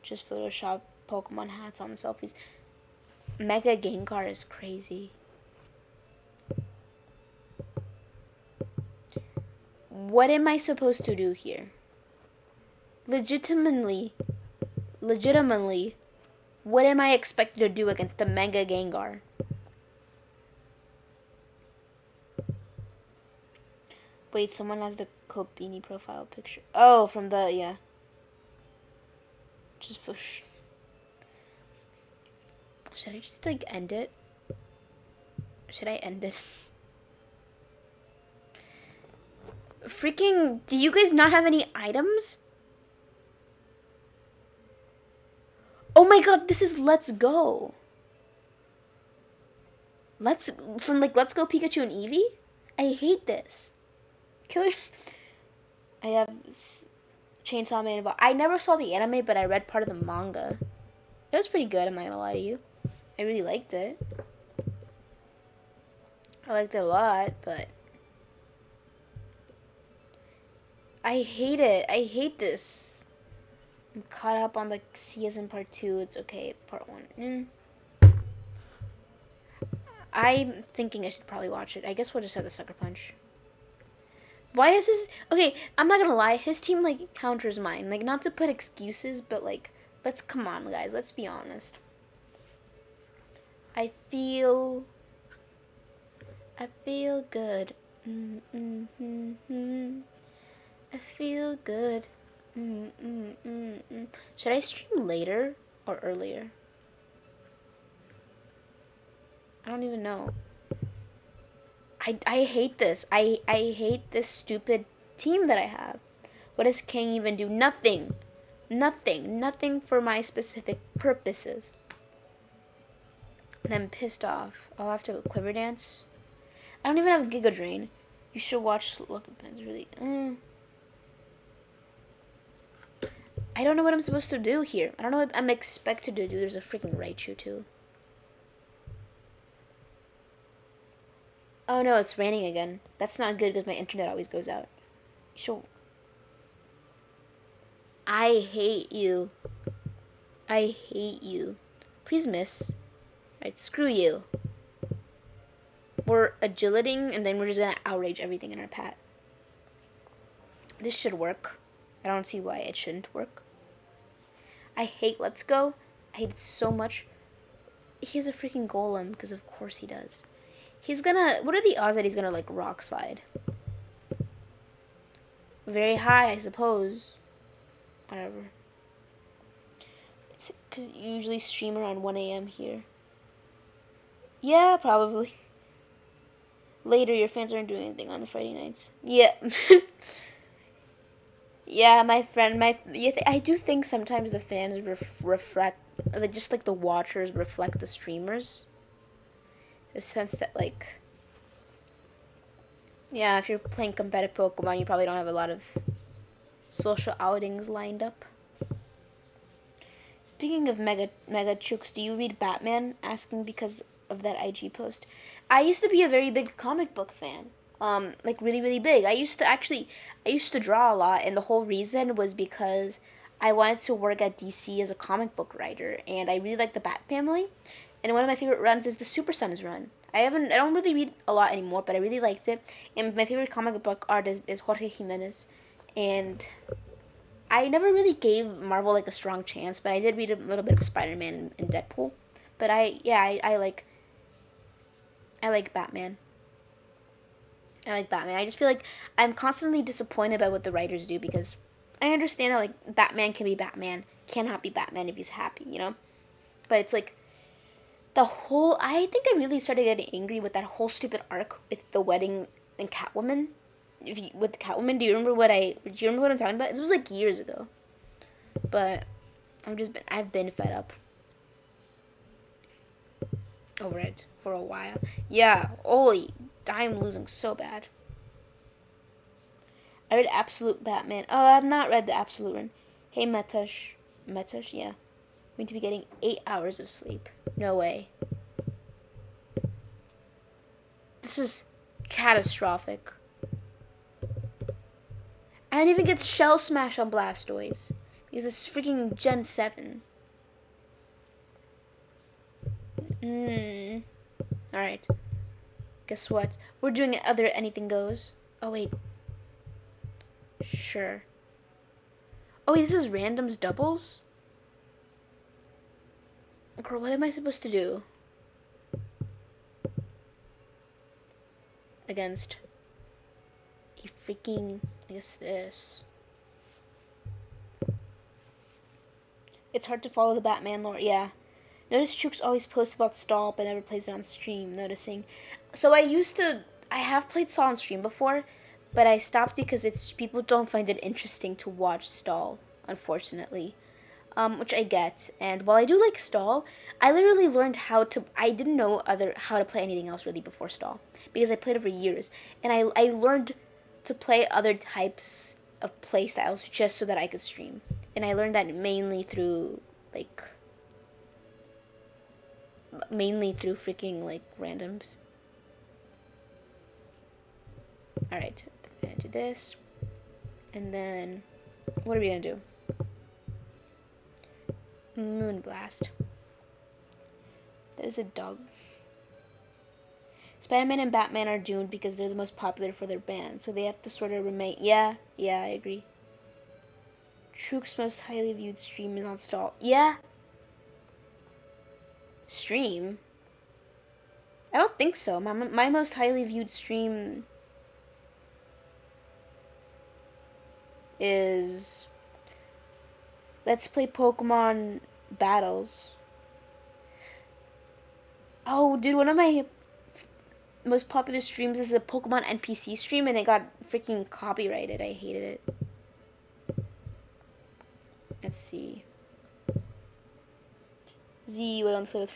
Just Photoshop Pokemon hats on the selfies. Mega Gengar is crazy. What am I supposed to do here? Legitimately, what am I expected to do against the Mega Gengar? Wait, someone has the Kopini profile picture. Oh, from the, yeah. Just for... Should I just, like, end it? Should I end it? Freaking, do you guys not have any items? Oh my god, this is Let's Go. Let's Go Pikachu and Eevee? I hate this. Killer. I have Chainsaw Man. I never saw the anime, but I read part of the manga. It was pretty good, I'm not gonna lie to you. I really liked it. I liked it a lot, but... I hate it. I hate this. I'm caught up on the season part 2. It's okay. Part 1. I'm thinking I should probably watch it. I guess we'll just have the Sucker Punch. Why is his... Okay, I'm not gonna lie. His team, like, counters mine. Like, not to put excuses, but, like, let's... Come on, guys. Let's be honest. I feel good. I feel good. Should I stream later or earlier? I don't even know. I hate this. I hate this stupid team that I have. What does King even do? Nothing. Nothing for my specific purposes. And I'm pissed off. I'll have to quiver dance. I don't even have Giga Drain. You should watch. Look, it's really. I don't know what I'm supposed to do here. I don't know what I'm expected to do. There's a freaking Raichu too. Oh no, it's raining again. That's not good because my internet always goes out. So I hate you. I hate you. Please miss. Right, screw you. We're agiliting and then we're just gonna outrage everything in our path. This should work. I don't see why it shouldn't work. I hate Let's Go. I hate it so much. He has a freaking golem, because of course he does. He's gonna. What are the odds that he's gonna like rock slide? Very high, I suppose. Whatever. Because you usually stream around 1 a.m. here. Yeah, probably. Later, your fans aren't doing anything on the Friday nights. Yeah. Yeah, my friend, I do think sometimes the fans reflect, like, just like the watchers reflect the streamers. The sense that, like, yeah, if you're playing competitive Pokemon, you probably don't have a lot of social outings lined up. Speaking of Mega Chooks, do you read Batman? Asking because of that IG post. I used to be a very big comic book fan. Like really, really big. I used to draw a lot, and the whole reason was because I wanted to work at DC as a comic book writer, and I really like the Bat family. And one of my favorite runs is the Super Sons run. I don't really read a lot anymore, but I really liked it. And my favorite comic book artist is Jorge Jimenez, and I never really gave Marvel like a strong chance, but I did read a little bit of Spider-Man and Deadpool. But I like Batman. I like Batman. I just feel like I'm constantly disappointed by what the writers do because I understand that like Batman can be Batman, cannot be Batman if he's happy, you know? But it's like the whole I think I really started getting angry with that whole stupid arc with the wedding and Catwoman. With Catwoman, do you remember what I'm talking about? It was like years ago. But I've been fed up over it for a while. Yeah, holy, I'm losing so bad. I read Absolute Batman. Oh, I've not read the Absolute one. Hey, Metosh, yeah. I'm going to be getting 8 hours of sleep. No way. This is catastrophic. I didn't even get Shell Smash on Blastoise. Because it's freaking Gen 7. Alright. Guess what? We're doing other Anything Goes. Oh, wait. Sure. Oh, wait, this is randoms doubles? Girl, what am I supposed to do? Against a freaking, I guess this. It's hard to follow the Batman lore, yeah. Notice Chooks always posts about Stall, but never plays it on stream, noticing. So I have played Stall on stream before, but I stopped because people don't find it interesting to watch Stall, unfortunately. Which I get. And while I do like Stall, I literally learned I didn't know how to play anything else really before Stall. Because I played it for years. And I learned to play other types of play styles just so that I could stream. And I learned that mainly through freaking like randoms. Alright, I'm gonna do this. And then what are we gonna do? Moonblast. That is a dog. Spider-Man and Batman are doomed because they're the most popular for their band, so they have to sort of remain. Yeah, I agree. Trook's most highly viewed stream is on Stall. Yeah. Stream? I don't think so. My most highly viewed stream is Let's Play Pokemon Battles. Oh, dude, one of my most popular streams is a Pokemon NPC stream, and it got freaking copyrighted. I hated it. Let's see. ZU, I don't play with.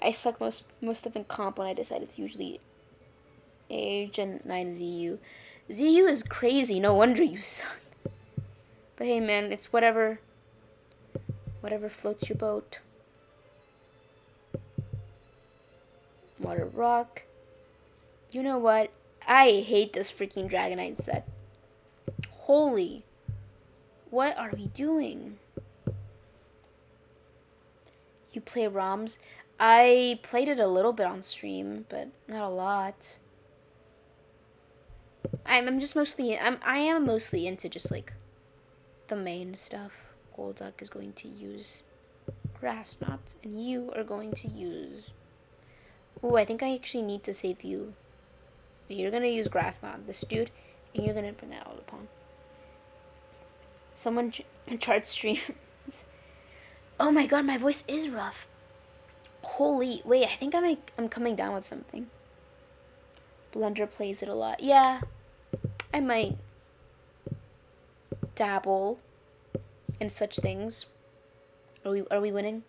I suck most stuff in comp when I decide it's usually Gen 9 ZU. ZU is crazy. No wonder you suck. But hey, man, it's whatever floats your boat. Water Rock. You know what? I hate this freaking Dragonite set. Holy. What are we doing? You play ROMs? I played it a little bit on stream, but not a lot. I am mostly into just like the main stuff. Golduck is going to use Grass Knot, and you are going to use Oh, I think I actually need to save you. You're gonna use grass, not this dude, and you're gonna bring that out upon. Someone chart streams. Oh my god, my voice is rough. Holy, wait, I think I'm coming down with something. Blender plays it a lot. Yeah, I might dabble in such things. Are we winning?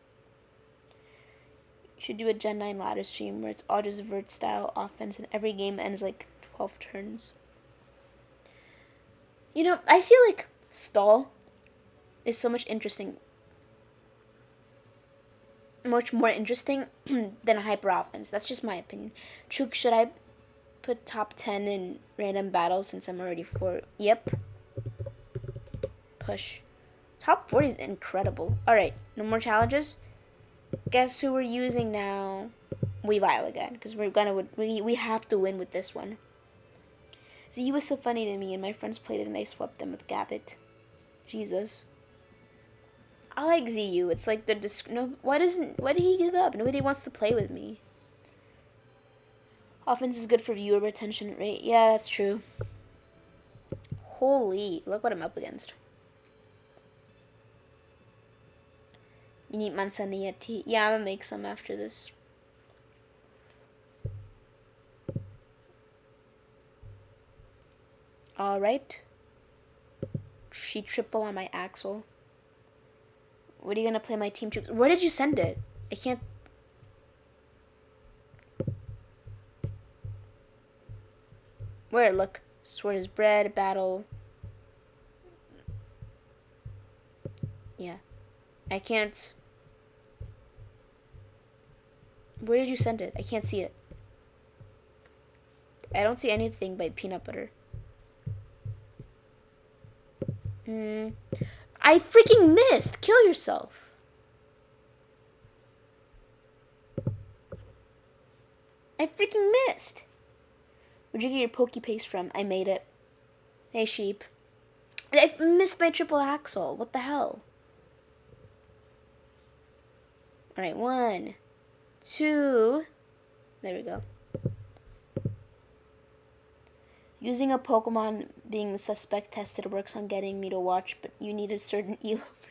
You should do a Gen 9 ladder stream where it's all just vert style offense and every game ends like 12 turns. You know, I feel like stall is so much much more interesting than a hyper offense. That's just my opinion. Chook, should I put top 10 in random battles since I'm already 4? Yep. Push. Top 40 is incredible. Alright, no more challenges. Guess who we're using now? Weavile again, because we have to win with this one. ZU was so funny to me, and my friends played it, and I swept them with Gabbit. Jesus. I like ZU. It's like why did he give up? Nobody wants to play with me. Offense is good for viewer retention rate. Yeah, that's true. Holy, look what I'm up against. You need manzanilla tea. Yeah, I'm gonna make some after this. Alright. She triple on my axle. What are you gonna play my team? Where did you send it? I can't. Where? Look. Sword is bread. Battle. Yeah. I can't. Where did you send it? I can't see it. I don't see anything by peanut butter. I freaking missed! Kill yourself! I freaking missed! Where'd you get your pokey paste from? I made it. Hey, sheep. I missed my triple axle. What the hell? Alright, 1, 2. There we go. Using a Pokemon being the suspect tested works on getting me to watch, but you need a certain elo for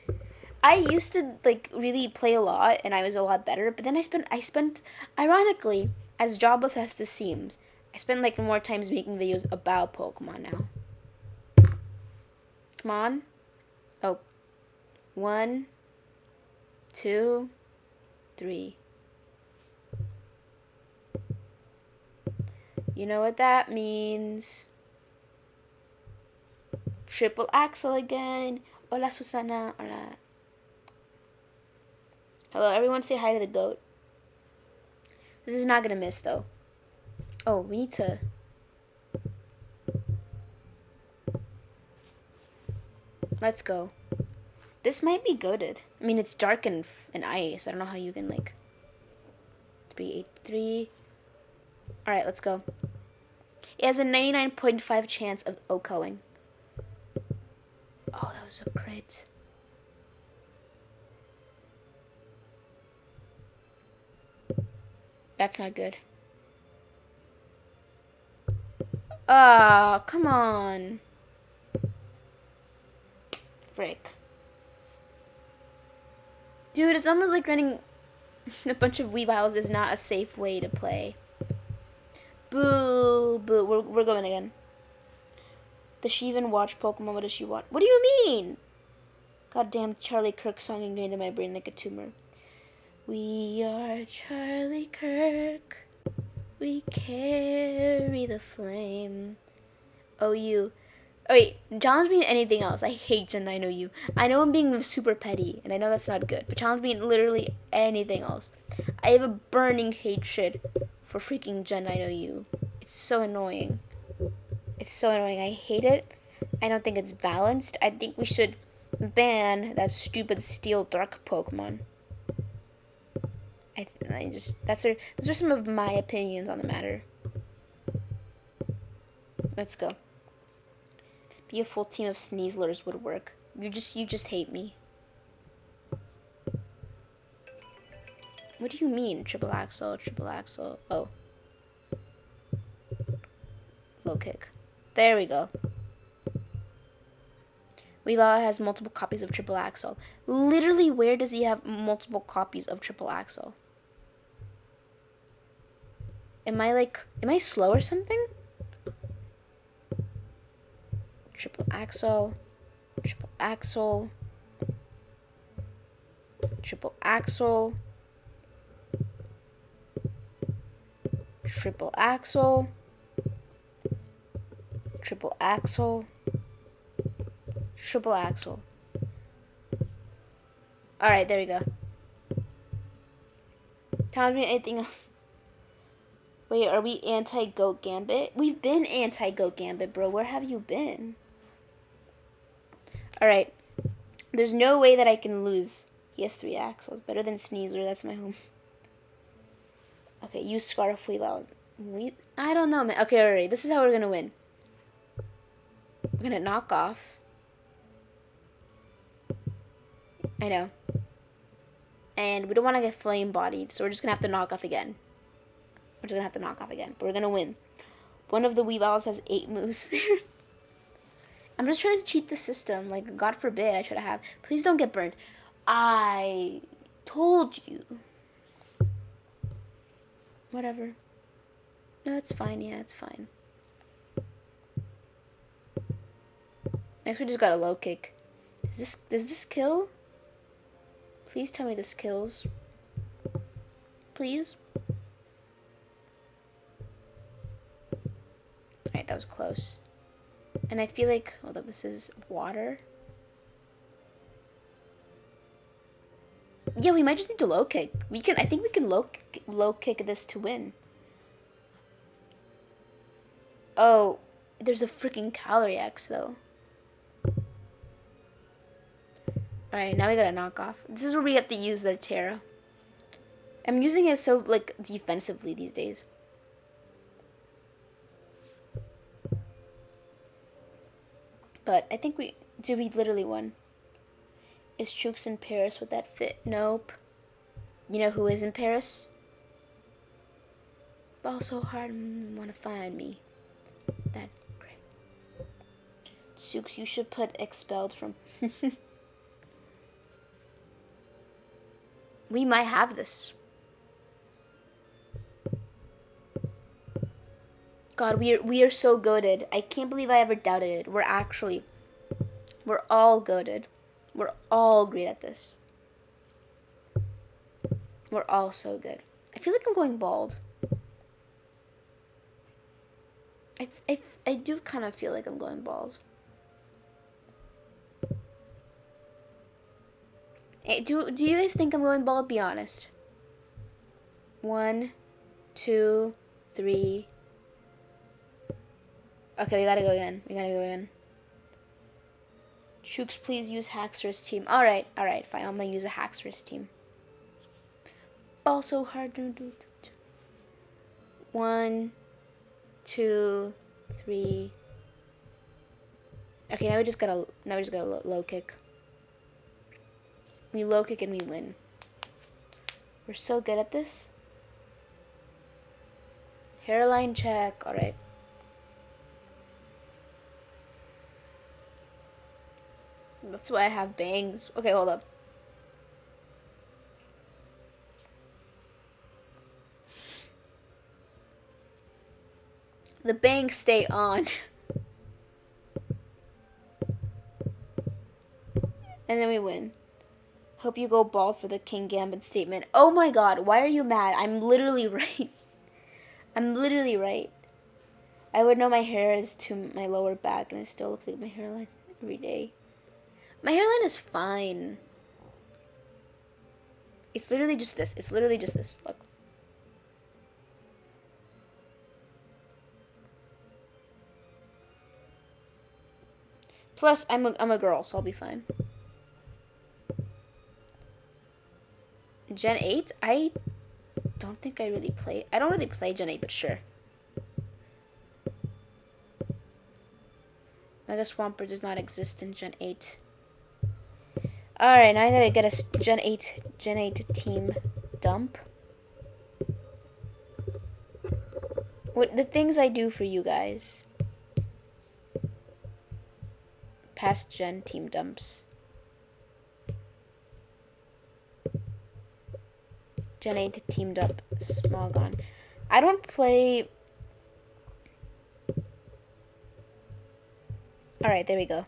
that. I used to like really play a lot, and I was a lot better. But then I spent, ironically, as jobless as this seems, I spend like more times making videos about Pokemon now. Come on. Oh. 1, 2, 3. You know what that means. Triple axle again. Hola, Susana. Hola. Hello, everyone say hi to the goat. This is not gonna miss, though. Oh, we need to... Let's go. This might be goated. I mean, it's dark and ice. I don't know how you can, like... 383. Alright, let's go. It has a 99.5 chance of OHKOing. Oh, that was a crit. That's not good. Ah, come on. Frick. Dude, it's almost like running a bunch of Weaviles is not a safe way to play. Boo, boo. We're going again. Does she even watch Pokemon? What does she watch? What do you mean? Goddamn Charlie Kirk song ingrained in my brain like a tumor. We are Charlie Kirk. We carry the flame. Oh, you. Oh, wait. Challenge me in anything else. I hate Gen 9 OU. I know I'm being super petty, and I know that's not good, but challenge me in literally anything else. I have a burning hatred for freaking Gen 9 OU. It's so annoying. It's so annoying. I hate it. I don't think it's balanced. I think we should ban that stupid Steel Dark Pokemon. Those are some of my opinions on the matter. Let's go. Be a full team of Sneaslers would work. You just hate me. What do you mean? Triple axle, triple axle. Oh. Low kick. There we go. Weavile has multiple copies of triple axle. Literally, where does he have multiple copies of triple axle? Am I slow or something? Triple axle, triple axle, triple axle, triple axle, triple axle, triple axle. Alright, there we go. Tell me anything else. Wait, are we anti-Goat Gambit? We've been anti-Goat Gambit, bro. Where have you been? Alright. There's no way that I can lose. He has 3 axles. Better than Sneasler. That's my home. Okay, use Scarf Weavile. I don't know, man. Okay, alright. This is how we're gonna win. We're gonna knock off. I know. And we don't want to get flame bodied, so we're just gonna have to knock off again. But we're gonna win. One of the Weaviles has 8 moves there. I'm just trying to cheat the system. Like, God forbid I should have. Please don't get burned. I told you. Whatever. No, it's fine. Yeah, it's fine. Next, we just got a low kick. Does this kill? Please tell me this kills. Please. Alright, that was close. And I feel like, hold up, this is water. Yeah, we might just need to low kick. I think we can low kick this to win. Oh, there's a freaking Calorie X though. Alright, now we gotta knock off. This is where we have to use their Terra. I'm using it so, like, defensively these days. But I think we literally won. Is Chooks in Paris with that fit? Nope. You know who is in Paris? Ball so hard, wanna find me. That great. Chooks, you should put expelled from. We might have this. God, we are so goated. I can't believe I ever doubted it. We're all goated. We're all great at this. We're all so good. I feel like I'm going bald. I do kind of feel like I'm going bald. Hey, do you guys think I'm going bald? Be honest. 1, 2, 3. Okay, we gotta go again. Chooks, please use Haxorus team. Alright, fine. I'm gonna use a Haxorus team. Ball so hard. 1, 2, 3. Okay, now we just gotta low kick. We low kick and we win. We're so good at this. Hairline check. Alright. That's why I have bangs. Okay, hold up. The bangs stay on. And then we win. Hope you go bald for the King Gambit statement. Oh my god, why are you mad? I'm literally right. I'm literally right. I would know my hair is to my lower back and it still looks like my hairline every day. My hairline is fine. It's literally just this. Look. Plus, I'm a girl, so I'll be fine. Gen 8? I don't think I really play. I don't really play Gen 8, but sure. Mega Swampert does not exist in Gen 8. Alright, now I gotta get a Gen 8 team dump. What the things I do for you guys. Past gen team dumps. Gen 8 teamed up Smogon. I don't play... Alright, there we go.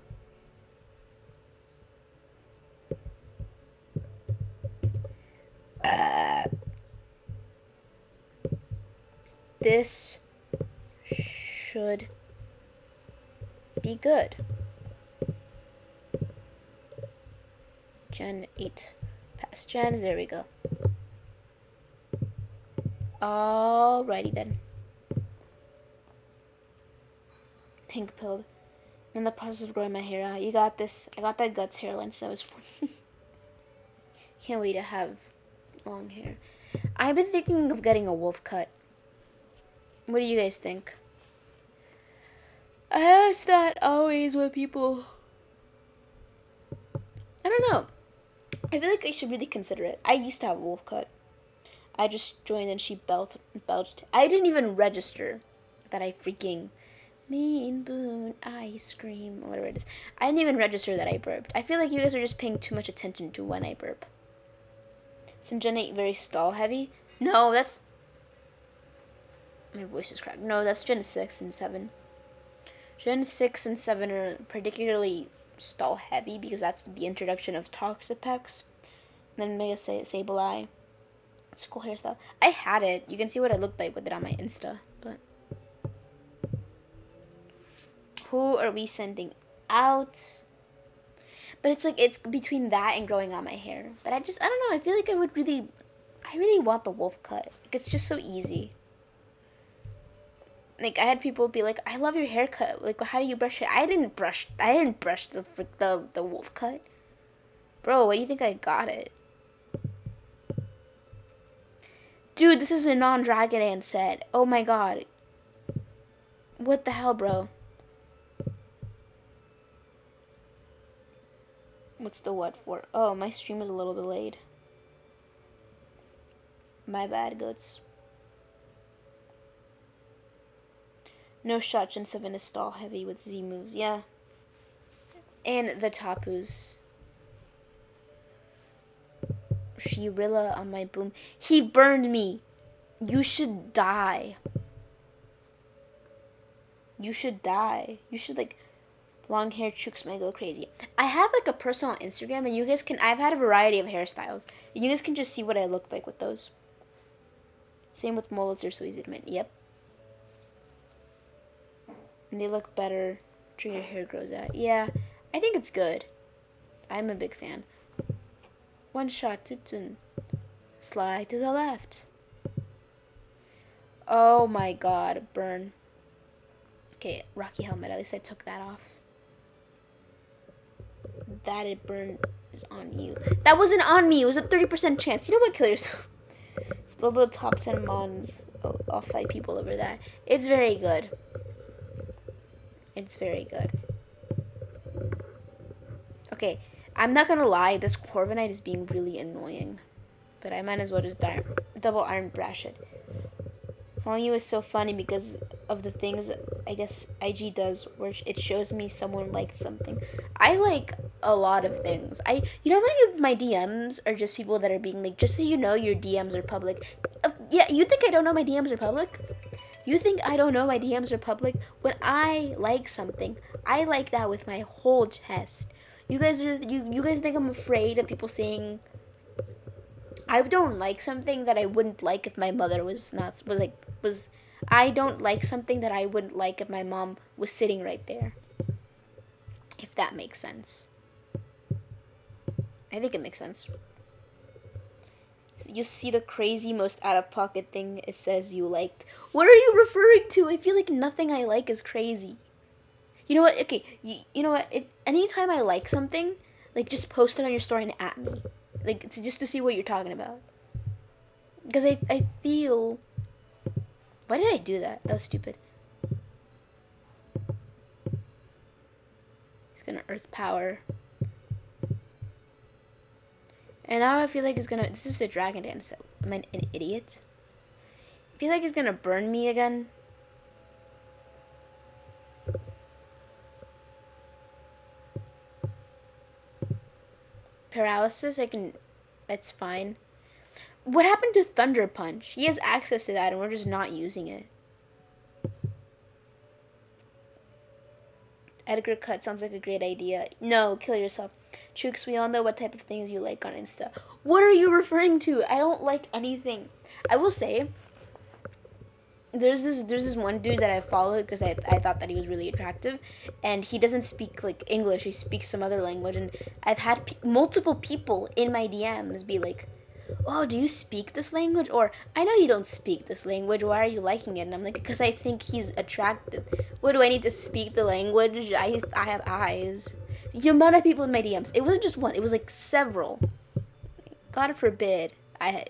This should be good. Gen 8. Past gens, there we go. Alrighty then. Pink pilled. I'm in the process of growing my hair out. You got this. I got that Guts hairline, so that was fun. Can't wait to have long hair. I've been thinking of getting a wolf cut. What do you guys think? I ask that always when people... I don't know. I feel like I should really consider it. I used to have a wolf cut. I just joined and she belched. I didn't even register that I freaking mean boon ice cream or whatever it is. I didn't even register that I burped. I feel like you guys are just paying too much attention to when I burp. Isn't Gen 8 very stall heavy? No, that's... My voice is cracked. No, that's Gen 6 and 7. Gen 6 and 7 are particularly stall heavy because that's the introduction of Toxapex. And then Mega Sableye. It's a cool hairstyle. I had it. You can see what I looked like with it on my Insta. But who are we sending out? But it's like, it's between that and growing out my hair. But I don't know. I feel like I really want the wolf cut. Like, it's just so easy. Like, I had people be like, I love your haircut. Like, how do you brush it? I didn't brush the wolf cut. Bro, what do you think I got it? Dude, this is a non-Dragon Dance set. Oh my god. What the hell, bro? What's the what for? Oh, my stream was a little delayed. My bad, goats. No shot, Gen 7 is stall heavy with Z moves. Yeah. And the Tapus. Shirilla on my boom. He burned me. You should die. You should die. You should, like, long hair chooks might go crazy. I have, like, a personal Instagram, and you guys can, I've had a variety of hairstyles. And you guys can just see what I look like with those. Same with mullets, are so easy to make. Yep. And they look better after your hair grows out. Yeah, I think it's good. I'm a big fan. One shot, Tutun. Slide to the left. Oh my god, burn. Okay, Rocky Helmet, at least I took that off. That it burned is on you. That wasn't on me, it was a 30% chance. You know what, kill yourself. Slowbro top 10 mons. I'll fight people over that. It's very good. It's very good. Okay, I'm not gonna lie, this Corviknight is being really annoying. But I might as well just double iron brash it. Following you is so funny because of the things I guess IG does where it shows me someone liked something. I like a lot of things. You know, many of my DMs are just people that are being like, just so you know, your DMs are public. Yeah, you think I don't know my DMs are public? You think I don't know my DMs are public? When I like something, I like that with my whole chest. You guys think I'm afraid of people saying I don't like something that I wouldn't like if my mother was I don't like something that I wouldn't like if my mom was sitting right there. If that makes sense. I think it makes sense. You see the crazy most out-of-pocket thing it says you liked. What are you referring to? I feel like nothing I like is crazy. You know what? Okay, you know what? If anytime I like something, like, just post it on your story and at me. Like, it's just to see what you're talking about. Because I feel... Why did I do that? That was stupid. He's gonna Earth Power. And now I feel like he's gonna... This is a Dragon Dance. Am I an idiot? I feel like he's gonna burn me again. Paralysis, that's fine. What happened to Thunder Punch? He has access to that and we're just not using it. Edgar Cut sounds like a great idea. No, kill yourself. Chooks, we all know what type of things you like on Insta. What are you referring to? I don't like anything. I will say, there's this one dude that I followed because I thought that he was really attractive, and he doesn't speak like English. He speaks some other language, and I've had multiple people in my DMs be like, "Oh, do you speak this language?" Or, "I know you don't speak this language. Why are you liking it?" And I'm like, "Because I think he's attractive. What do I need to speak the language? I have eyes." The amount of people in my DMs. It wasn't just one. It was like several. God forbid I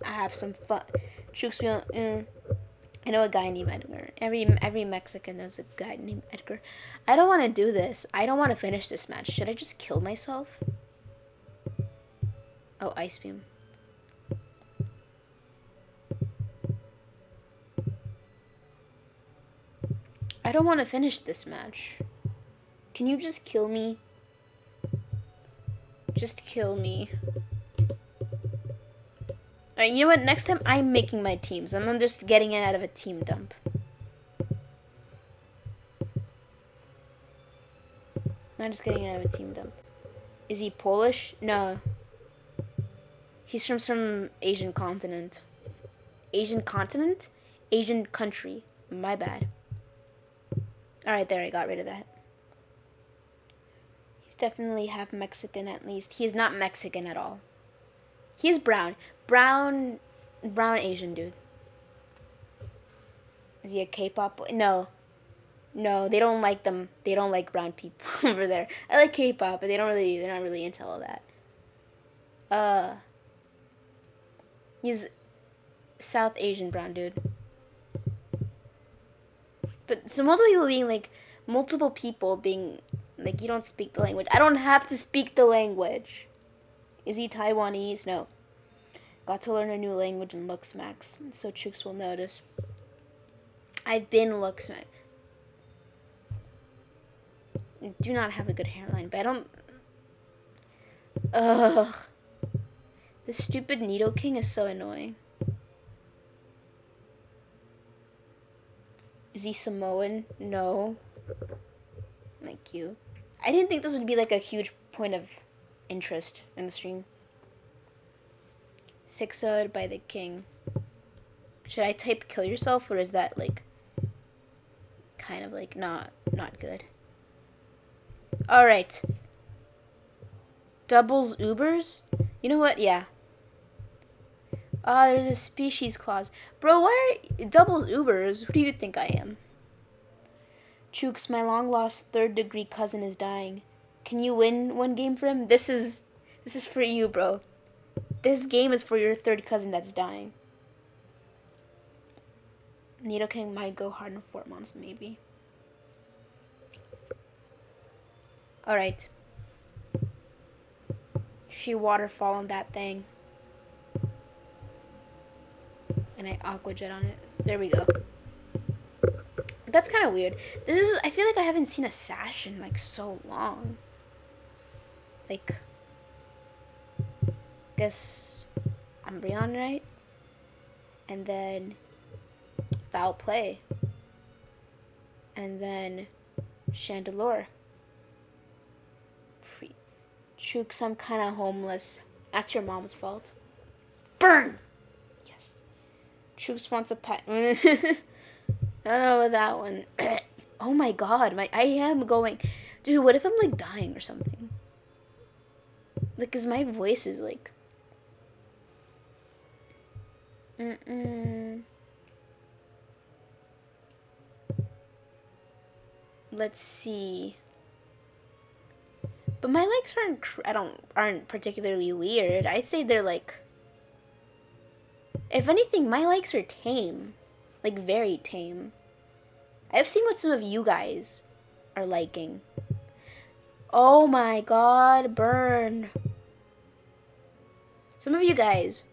have some fun. I know a guy named Edgar. Every Mexican knows a guy named Edgar. I don't want to do this. I don't want to finish this match. Should I just kill myself? Oh, Ice Beam. I don't want to finish this match. Can you just kill me? Just kill me. Alright, you know what? Next time I'm making my teams. I'm just getting it out of a team dump. I'm just getting it out of a team dump. Is he Polish? No. He's from some Asian continent. Asian continent? Asian country. My bad. Alright, there, I got rid of that. He's definitely half Mexican at least. He's not Mexican at all. He's brown. Brown Asian dude. Is he a K-pop boy? No. No, they don't like them. They don't like brown people over there. I like K-pop, but they're not really into all that. He's South Asian brown dude. But so multiple people being like, you don't speak the language. I don't have to speak the language. Is he Taiwanese? No. Got to learn a new language in Luxmax, so Chooks will notice. I've been Luxmax. I do not have a good hairline, but I don't... Ugh. This stupid Nidoking is so annoying. Is he Samoan? No. Thank you. I didn't think this would be like a huge point of interest in the stream. 6-0'd by the king. Should I type kill yourself, or is that like kind of like not good? Alright. Doubles Ubers? You know what? Yeah. There's a species clause. Bro, why are doubles Ubers? Who do you think I am? Chooks, my long lost third-degree cousin is dying. Can you win one game for him? This is for you, bro. This game is for your third cousin that's dying. Nidoking might go hard in 4 months, maybe. Alright. She waterfall on that thing. And I Aqua Jet on it. There we go. That's kind of weird. I feel like I haven't seen a Sash in like so long. Like, guess Umbreon, right? And then Foul Play. And then Chandelure. Chooks, I'm kind of homeless. That's your mom's fault. Burn! Yes. Chooks wants a pet. I don't know about that one. Oh my god, I am going... Dude, what if I'm like dying or something? Like, cause my voice is like... Let's see. But my legs aren't particularly weird. I'd say they're like... If anything, my legs are tame. Like, very tame. I've seen what some of you guys are liking. Oh my god, burn. Some of you guys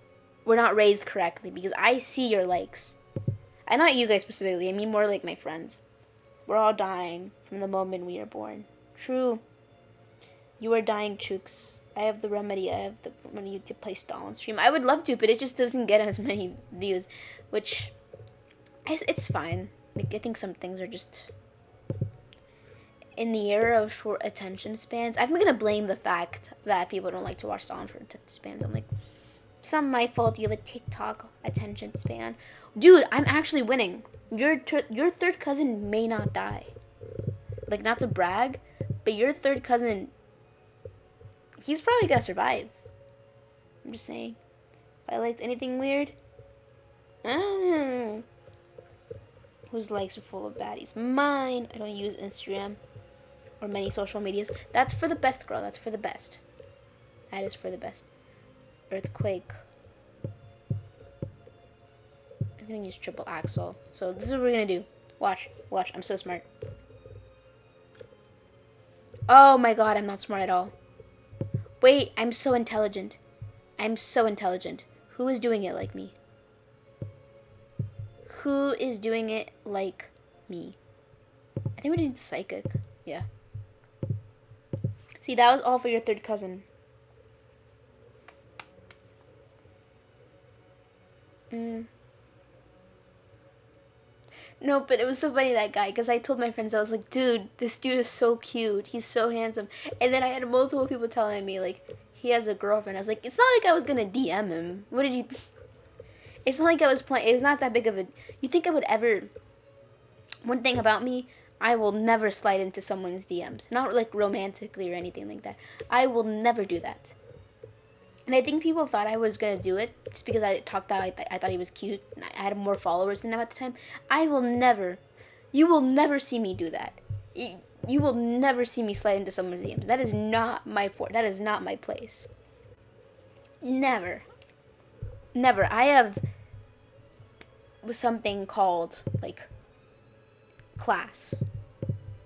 were not raised correctly because I see your likes. And not you guys specifically, I mean more like my friends. We're all dying from the moment we are born. True. You are dying, Chooks. I have the remedy. I have the remedy to play stall on stream. I would love to, but it just doesn't get as many views, which it's fine. Like, I think some things are just in the era of short attention spans. I'm gonna blame the fact that people don't like to watch stall on short attention spans. I'm like, it's not my fault. You have a TikTok attention span, dude. I'm actually winning. Your third cousin may not die. Like, not to brag, but your third cousin, he's probably gonna survive. I'm just saying. If I liked anything weird, whose likes are full of baddies? Mine. I don't use Instagram or many social medias. That's for the best, girl. That's for the best. That is for the best. Earthquake. I'm gonna use triple axle. So this is what we're gonna do. Watch. Watch. I'm so smart. Oh my god, I'm not smart at all. Wait, I'm so intelligent. I'm so intelligent. Who is doing it like me? Who is doing it like me? I think we need the psychic. Yeah. See, that was all for your third cousin. No, but it was so funny, that guy, because I told my friends, I was like, dude, this dude is so cute. He's so handsome. And then I had multiple people telling me, like, he has a girlfriend. I was like, it's not like I was going to DM him. What did you... It's not like I was playing... It's not that big of a... You think I would ever... One thing about me, I will never slide into someone's DMs. Not, like, romantically or anything like that. I will never do that. And I think people thought I was going to do it just because I talked out. I thought he was cute. And I had more followers than him at the time. I will never, you will never see me do that. You will never see me slide into someone's DMs. That is not my fort. That is not my place. Never. Never. I have something called, like, class.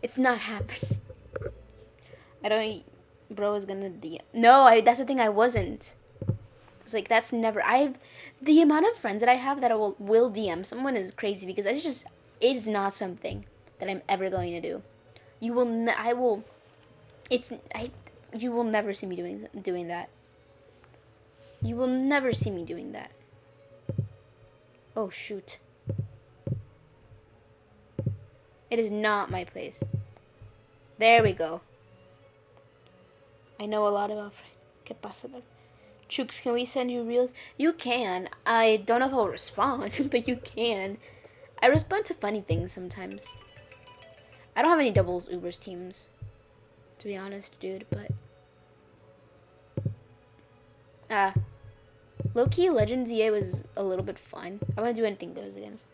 It's not happening. I don't... Bro is gonna DM. No, that's the thing, I wasn't. It's like, that's never... The amount of friends that I have that I will DM someone is crazy, because it's just... It is not something that I'm ever going to do. You will... You will never see me doing that. You will never see me doing that. Oh, shoot. It is not my place. There we go. I know a lot about... ¿Qué pasa? Chooks, can we send you reels? You can. I don't know if I'll respond, but you can. I respond to funny things sometimes. I don't have any doubles Ubers teams, to be honest, dude, but... Low-key, Legends EA was a little bit fun. I want to do anything goes against.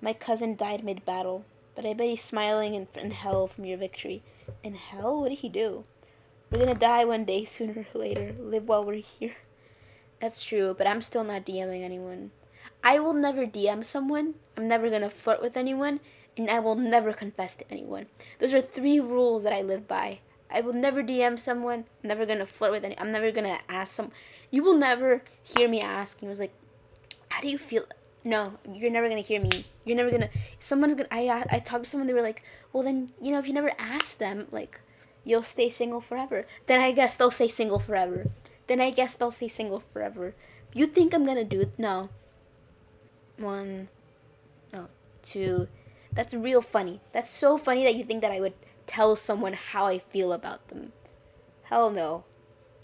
My cousin died mid-battle, but I bet he's smiling in hell from your victory. In hell? What did he do? We're gonna die one day, sooner or later. Live while we're here. That's true, but I'm still not DMing anyone. I will never DM someone. I'm never gonna flirt with anyone. And I will never confess to anyone. Those are 3 rules that I live by. I will never DM someone. I'm never gonna flirt with I'm never gonna ask some... You will never hear me asking. It was like, how do you feel? No, you're never gonna hear me. You're never gonna... Someone's gonna... I talked to someone, they were like, well then, you know, if you never ask them, like... You'll stay single forever. Then I guess they'll say single forever. You think I'm gonna do it? No. 1, no, 2. That's real funny. That's so funny that you think that I would tell someone how I feel about them. Hell no.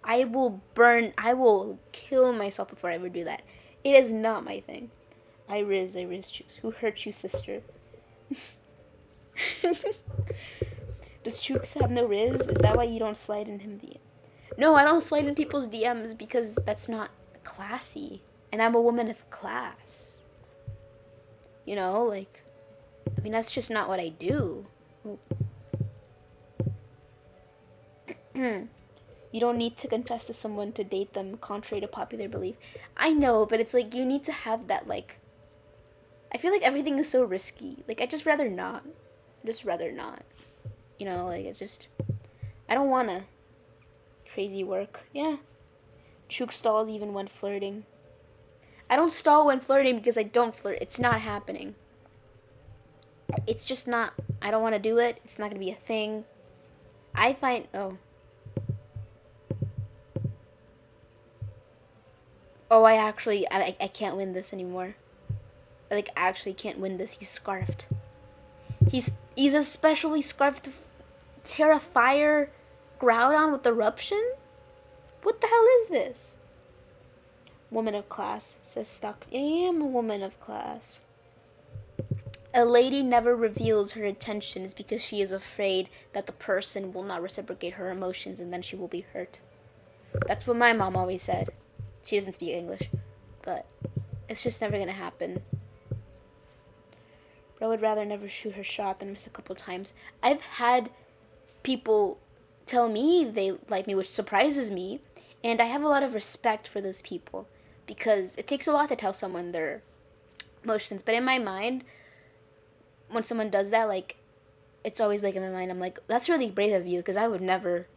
I will kill myself before I ever do that. It is not my thing. I riz Chooks. Who hurt you, sister? Does Chooks have no riz? Is that why you don't slide in him DM? No, I don't slide in people's DMs because that's not classy. And I'm a woman of class. You know, like... I mean, that's just not what I do. You don't need to confess to someone to date them, contrary to popular belief. I know, but it's like, you need to have that, like... I feel like everything is so risky. Like, I'd just rather not. You know, like, it's just... I don't wanna. Crazy work. Yeah. Chook stalls even when flirting. I don't stall when flirting because I don't flirt. It's not happening. It's just not... I don't want to do it. It's not gonna be a thing. I find... Oh. Oh, I can't win this anymore. I like actually can't win this. He's scarfed. He's especially scarfed Terrifier Groudon with Eruption? What the hell is this? Woman of class, says Stocks. I am a woman of class. A lady never reveals her intentions because she is afraid that the person will not reciprocate her emotions and then she will be hurt. That's what my mom always said. She doesn't speak English, but it's just never gonna happen. But I would rather never shoot her shot than miss a couple times. I've had people tell me they like me, which surprises me, and I have a lot of respect for those people because it takes a lot to tell someone their emotions. But in my mind, when someone does that, like, it's always like in my mind, I'm like, that's really brave of you because I would never,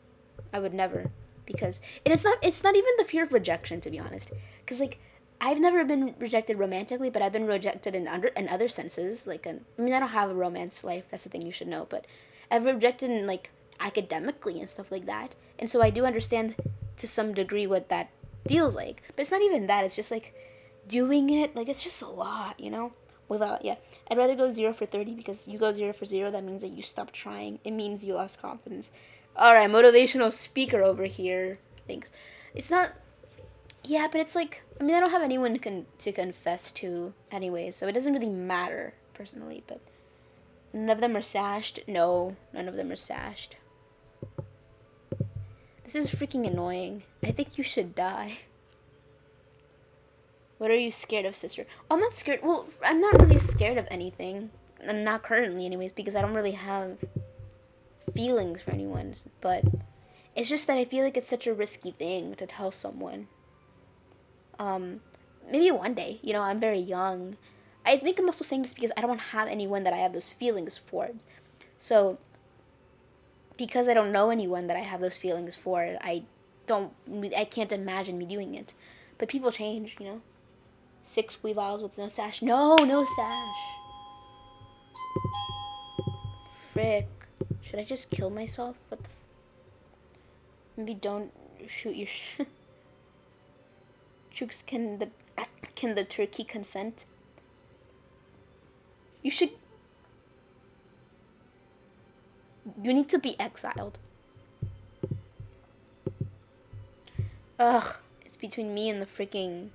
because and it's not even the fear of rejection, to be honest, because like I've never been rejected romantically, but I've been rejected in other senses. Like, I mean, I don't have a romance life. That's the thing you should know. But I've been rejected in like academically and stuff like that, and so I do understand to some degree what that feels like. But it's not even that. It's just like doing it. Like it's just a lot, you know. Without yeah, I'd rather go 0 for 30 because you go 0 for 0. That means that you stopped trying. It means you lost confidence. All right, motivational speaker over here. Thanks. It's not. Yeah, but it's like, I mean, I don't have anyone to confess to anyway, so it doesn't really matter personally. But none of them are sashed. No, none of them are sashed. This is freaking annoying. I think you should die. What are you scared of, sister? Oh, I'm not scared. Well, I'm not really scared of anything. Not currently, anyways, because I don't really have feelings for anyone. But it's just that I feel like it's such a risky thing to tell someone. Maybe one day. You know, I'm very young. I think I'm also saying this because I don't have anyone that I have those feelings for. So, because I don't know anyone that I have those feelings for, I can't imagine me doing it. But people change, you know. 6 Weavils with no sash. No, no sash. Frick. Should I just kill myself? What the maybe don't shoot your Chooks, can the turkey consent? You should. You need to be exiled. Ugh, it's between me and the freaking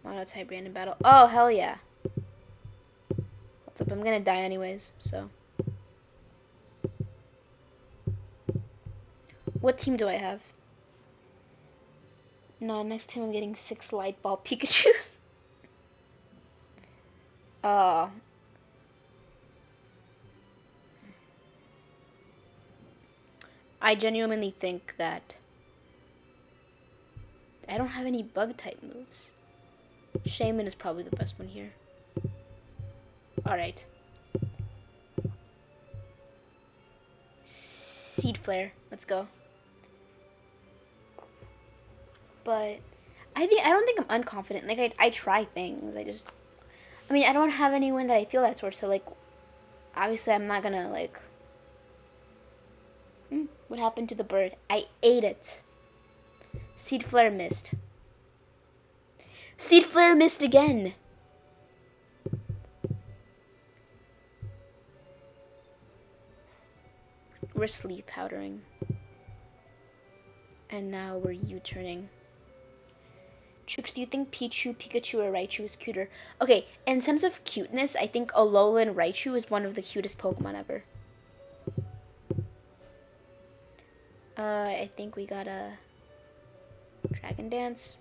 monotype random battle. Oh, hell yeah. What's up? I'm gonna die anyways, so. What team do I have? No, next time I'm getting 6 light ball Pikachus. Uh, I genuinely think that I don't have any bug type moves. Shaman is probably the best one here. Alright. Seed Flare. Let's go. But I don't think I'm unconfident. Like I try things. I mean, I don't have anyone that I feel that towards, so like obviously I'm not gonna like what happened to the bird? I ate it. Seed Flare missed. Seed Flare missed again. We're sleep powdering. And now we're U-turning. Chooks, do you think Pichu, Pikachu, or Raichu is cuter? Okay, in sense of cuteness, I think Alolan Raichu is one of the cutest Pokemon ever. I think we got a Dragon Dance.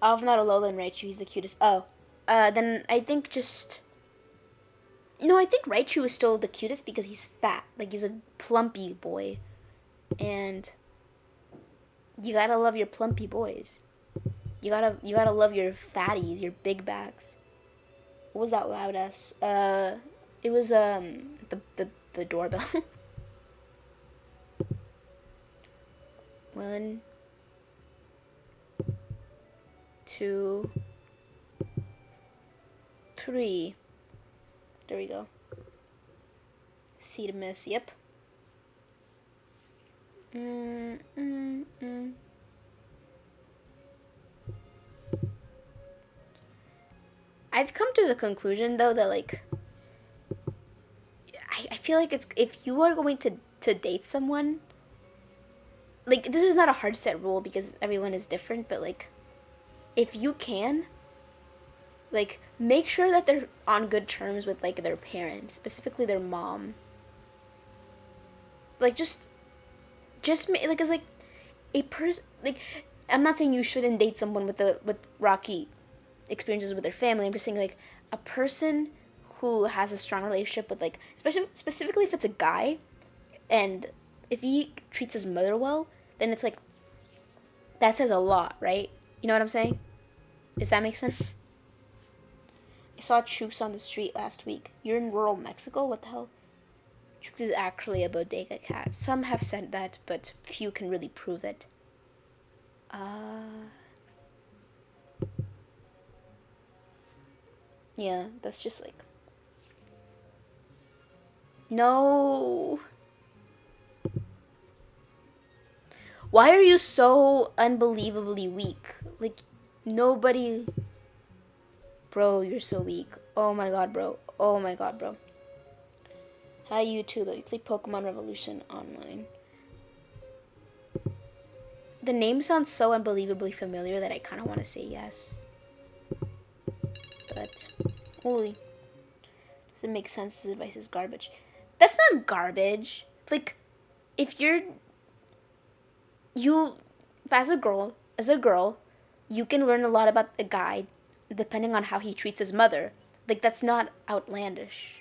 Oh, if not Alolan Raichu, he's the cutest. Oh, then I think just... No, I think Raichu is still the cutest because he's fat. Like, he's a plumpy boy. And you gotta love your plumpy boys. You gotta love your fatties, your big backs. What was that loud ass? It was the doorbell. 1, 2, 3. There we go. Seed miss. Yep. Mm, mm, mm. I've come to the conclusion though that like I feel like it's if you are going to date someone, like this is not a hard set rule because everyone is different, but like if you can, like make sure that they're on good terms with like their parents, specifically their mom. Like like it's like a person like I'm not saying you shouldn't date someone with rocky experiences with their family. I'm just saying like a person who has a strong relationship with like especially specifically if it's a guy and if he treats his mother well, then it's like that says a lot, right? You know what I'm saying? Does that make sense? I saw Chooks on the street last week. You're in rural Mexico? What the hell? Chooks is actually a bodega cat. Some have said that, but few can really prove it. Yeah, that's just like... No! Why are you so unbelievably weak? Like, nobody... Bro, you're so weak. Oh my god, bro. Oh my god, bro. Hi, YouTube. You play Pokemon Revolution online. The name sounds so unbelievably familiar that I kind of want to say yes. But, holy. Doesn't make sense. This advice is garbage. That's not garbage. Like, if you're... You... As a girl, you can learn a lot about a guy depending on how he treats his mother. Like, that's not outlandish.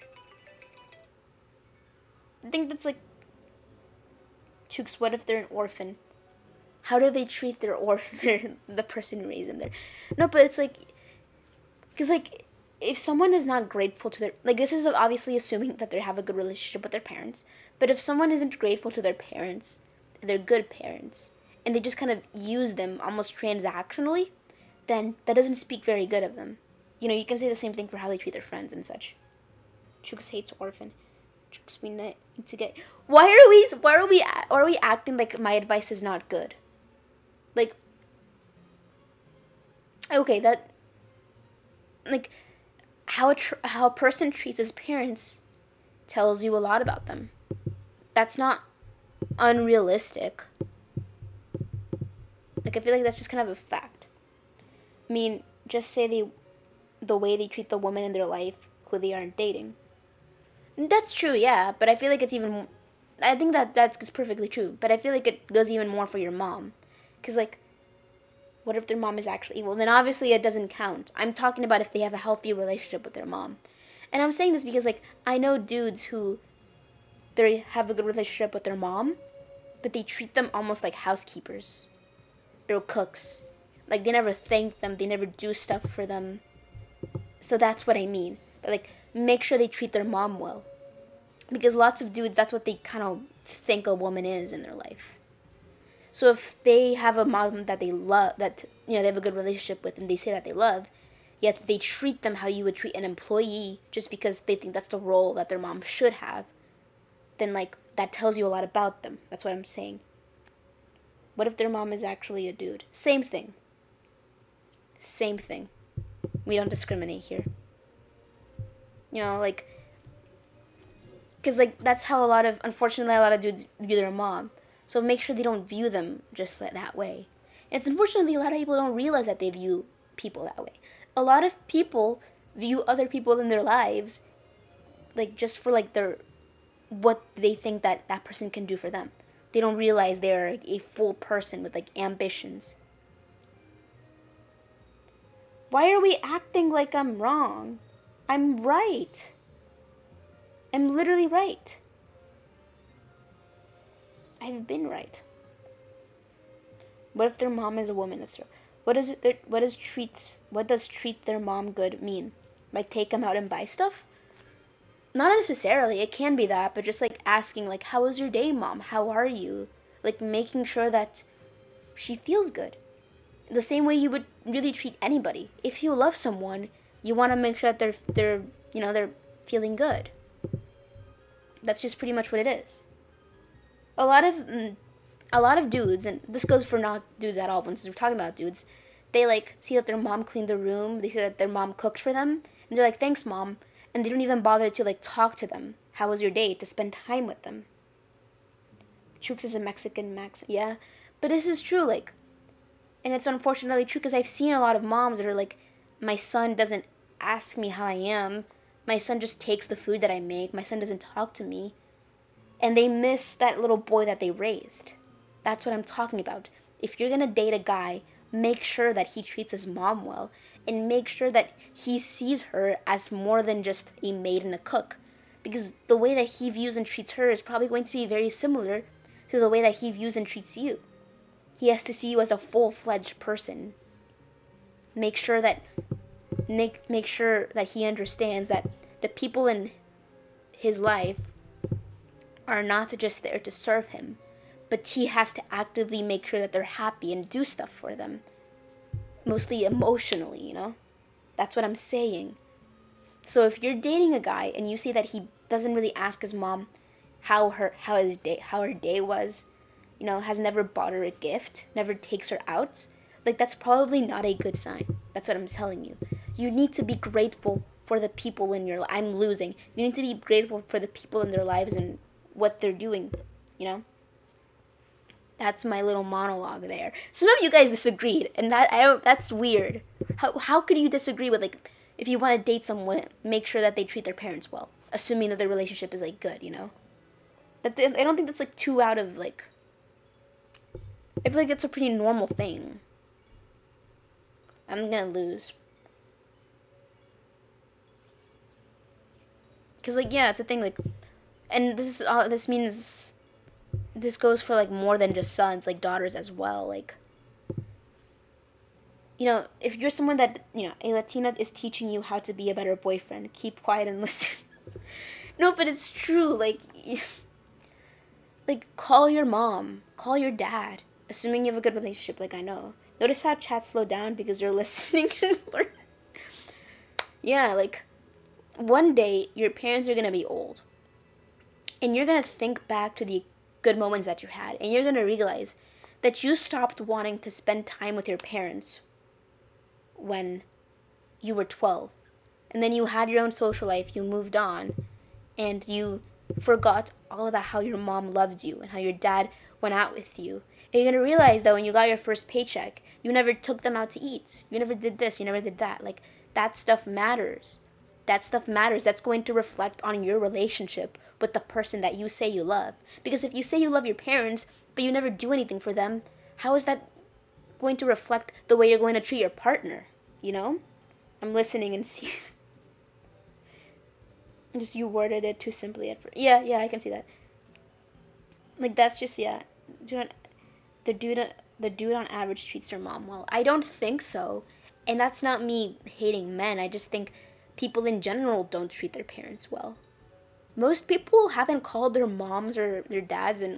I think that's like... Chooks, what if they're an orphan? How do they treat their orphan, the person who raised them there? No, but it's like... Because, like, if someone is not grateful to their... Like, this is obviously assuming that they have a good relationship with their parents. But if someone isn't grateful to their parents, they're good parents, and they just kind of use them almost transactionally, then that doesn't speak very good of them. You know, you can say the same thing for how they treat their friends and such. Chooks hates orphan. Chooks, we need to get... Why are we acting like my advice is not good? Like, okay, that... Like, how a person treats his parents tells you a lot about them. That's not unrealistic. Like, I feel like that's just kind of a fact. I mean, just say the way they treat the woman in their life who they aren't dating. That's true, yeah, but I feel like it's even... I think that's perfectly true, but I feel like it goes even more for your mom. Because, like, what if their mom is actually evil? Then obviously it doesn't count. I'm talking about if they have a healthy relationship with their mom. And I'm saying this because, like, I know dudes who they have a good relationship with their mom, but they treat them almost like housekeepers or cooks. Like, they never thank them, they never do stuff for them. So that's what I mean. But, like, make sure they treat their mom well. Because lots of dudes, that's what they kind of think a woman is in their life. So if they have a mom that they love, that, you know, they have a good relationship with and they say that they love, yet they treat them how you would treat an employee just because they think that's the role that their mom should have, then, like, that tells you a lot about them. That's what I'm saying. What if their mom is actually a dude? Same thing. Same thing. We don't discriminate here. You know, like, because, like, that's how unfortunately, a lot of dudes view their mom. So make sure they don't view them just like that way. And it's unfortunately a lot of people don't realize that they view people that way. A lot of people view other people in their lives, like, just for, like, what they think that person can do for them. They don't realize they're a full person with, like, ambitions. Why are we acting like I'm wrong? I'm right. I'm literally right. I've been right. What if their mom is a woman? That's true. What does treat their mom good mean? Like, take them out and buy stuff? Not necessarily. It can be that, but just, like, asking, like, how was your day, mom? How are you? Like, making sure that she feels good. The same way you would really treat anybody. If you love someone, you want to make sure that they're feeling good. That's just pretty much what it is. A lot of a lot of dudes, and this goes for not dudes at all, since we're talking about dudes, they like see that their mom cleaned the room, they see that their mom cooked for them, and they're like, thanks, mom. And they don't even bother to like talk to them. How was your day? To spend time with them. Chooks is a Mexican Max, yeah. But this is true, like, and it's unfortunately true because I've seen a lot of moms that are like, my son doesn't ask me how I am. My son just takes the food that I make. My son doesn't talk to me. And they miss that little boy that they raised. That's what I'm talking about. If you're gonna date a guy, make sure that he treats his mom well, and make sure that he sees her as more than just a maid and a cook. Because the way that he views and treats her is probably going to be very similar to the way that he views and treats you. He has to see you as a full-fledged person. Make sure that he understands that the people in his life are not just there to serve him, but he has to actively make sure that they're happy and do stuff for them. Mostly emotionally, you know? That's what I'm saying. So if you're dating a guy and you see that he doesn't really ask his mom how her day was, you know, has never bought her a gift, never takes her out, like that's probably not a good sign. That's what I'm telling you. You need to be grateful for the people in your life. I'm losing. You need to be grateful for the people in their lives and what they're doing, you know? That's my little monologue there. Some of you guys disagreed, and that's weird. How could you disagree with, like, if you want to date someone, make sure that they treat their parents well, assuming that their relationship is like good, you know? I don't think that's like too out of like. I feel like that's a pretty normal thing. I'm gonna lose. Cause like yeah, it's a thing like, and this means this goes for like more than just sons, like daughters as well. Like, you know, if you're someone that, you know, a Latina is teaching you how to be a better boyfriend, keep quiet and listen. No, but it's true. Like call your mom, call your dad, assuming you have a good relationship. Like I know. Notice how chat slowed down because you're listening and learning. Yeah, like one day your parents are gonna be old, and you're gonna think back to the good moments that you had, and you're gonna realize that you stopped wanting to spend time with your parents when you were 12, and then you had your own social life, you moved on, and you forgot all about how your mom loved you and how your dad went out with you. And you're gonna realize that when you got your first paycheck, you never took them out to eat. You never did this, you never did that. Like, that stuff matters. That stuff matters. That's going to reflect on your relationship with the person that you say you love. Because if you say you love your parents, but you never do anything for them, how is that going to reflect the way you're going to treat your partner? You know? I'm listening and see. Just you worded it too simply at first. Yeah, I can see that. Like that's just the dude on average treats their mom well. I don't think so, and that's not me hating men. I just think people in general don't treat their parents well. Most people haven't called their moms or their dads in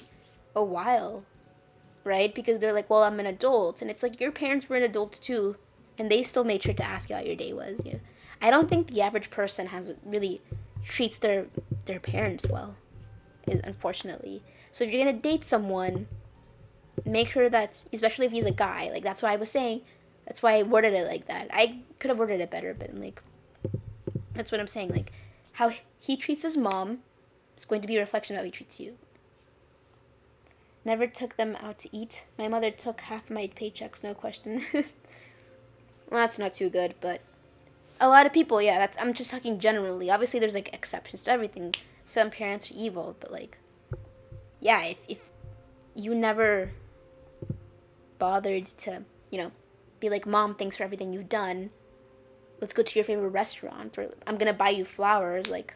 a while, right? Because they're like, well, I'm an adult, and it's like your parents were an adult too, and they still made sure to ask you how your day was. You know? I don't think the average person treats their parents well, is unfortunately. So if you're gonna date someone, make sure that, especially if he's a guy, like that's what I was saying. That's why I worded it like that. I could have worded it better, but like that's what I'm saying. Like how he treats his mom is going to be a reflection of how he treats you. Never took them out to eat. My mother took half my paychecks, no question. Well, that's not too good, but a lot of people, yeah, I'm just talking generally. Obviously, there's, like, exceptions to everything. Some parents are evil, but, like, yeah, if you never bothered to, you know, be like, Mom, thanks for everything you've done. Let's go to your favorite restaurant, or I'm gonna buy you flowers, like,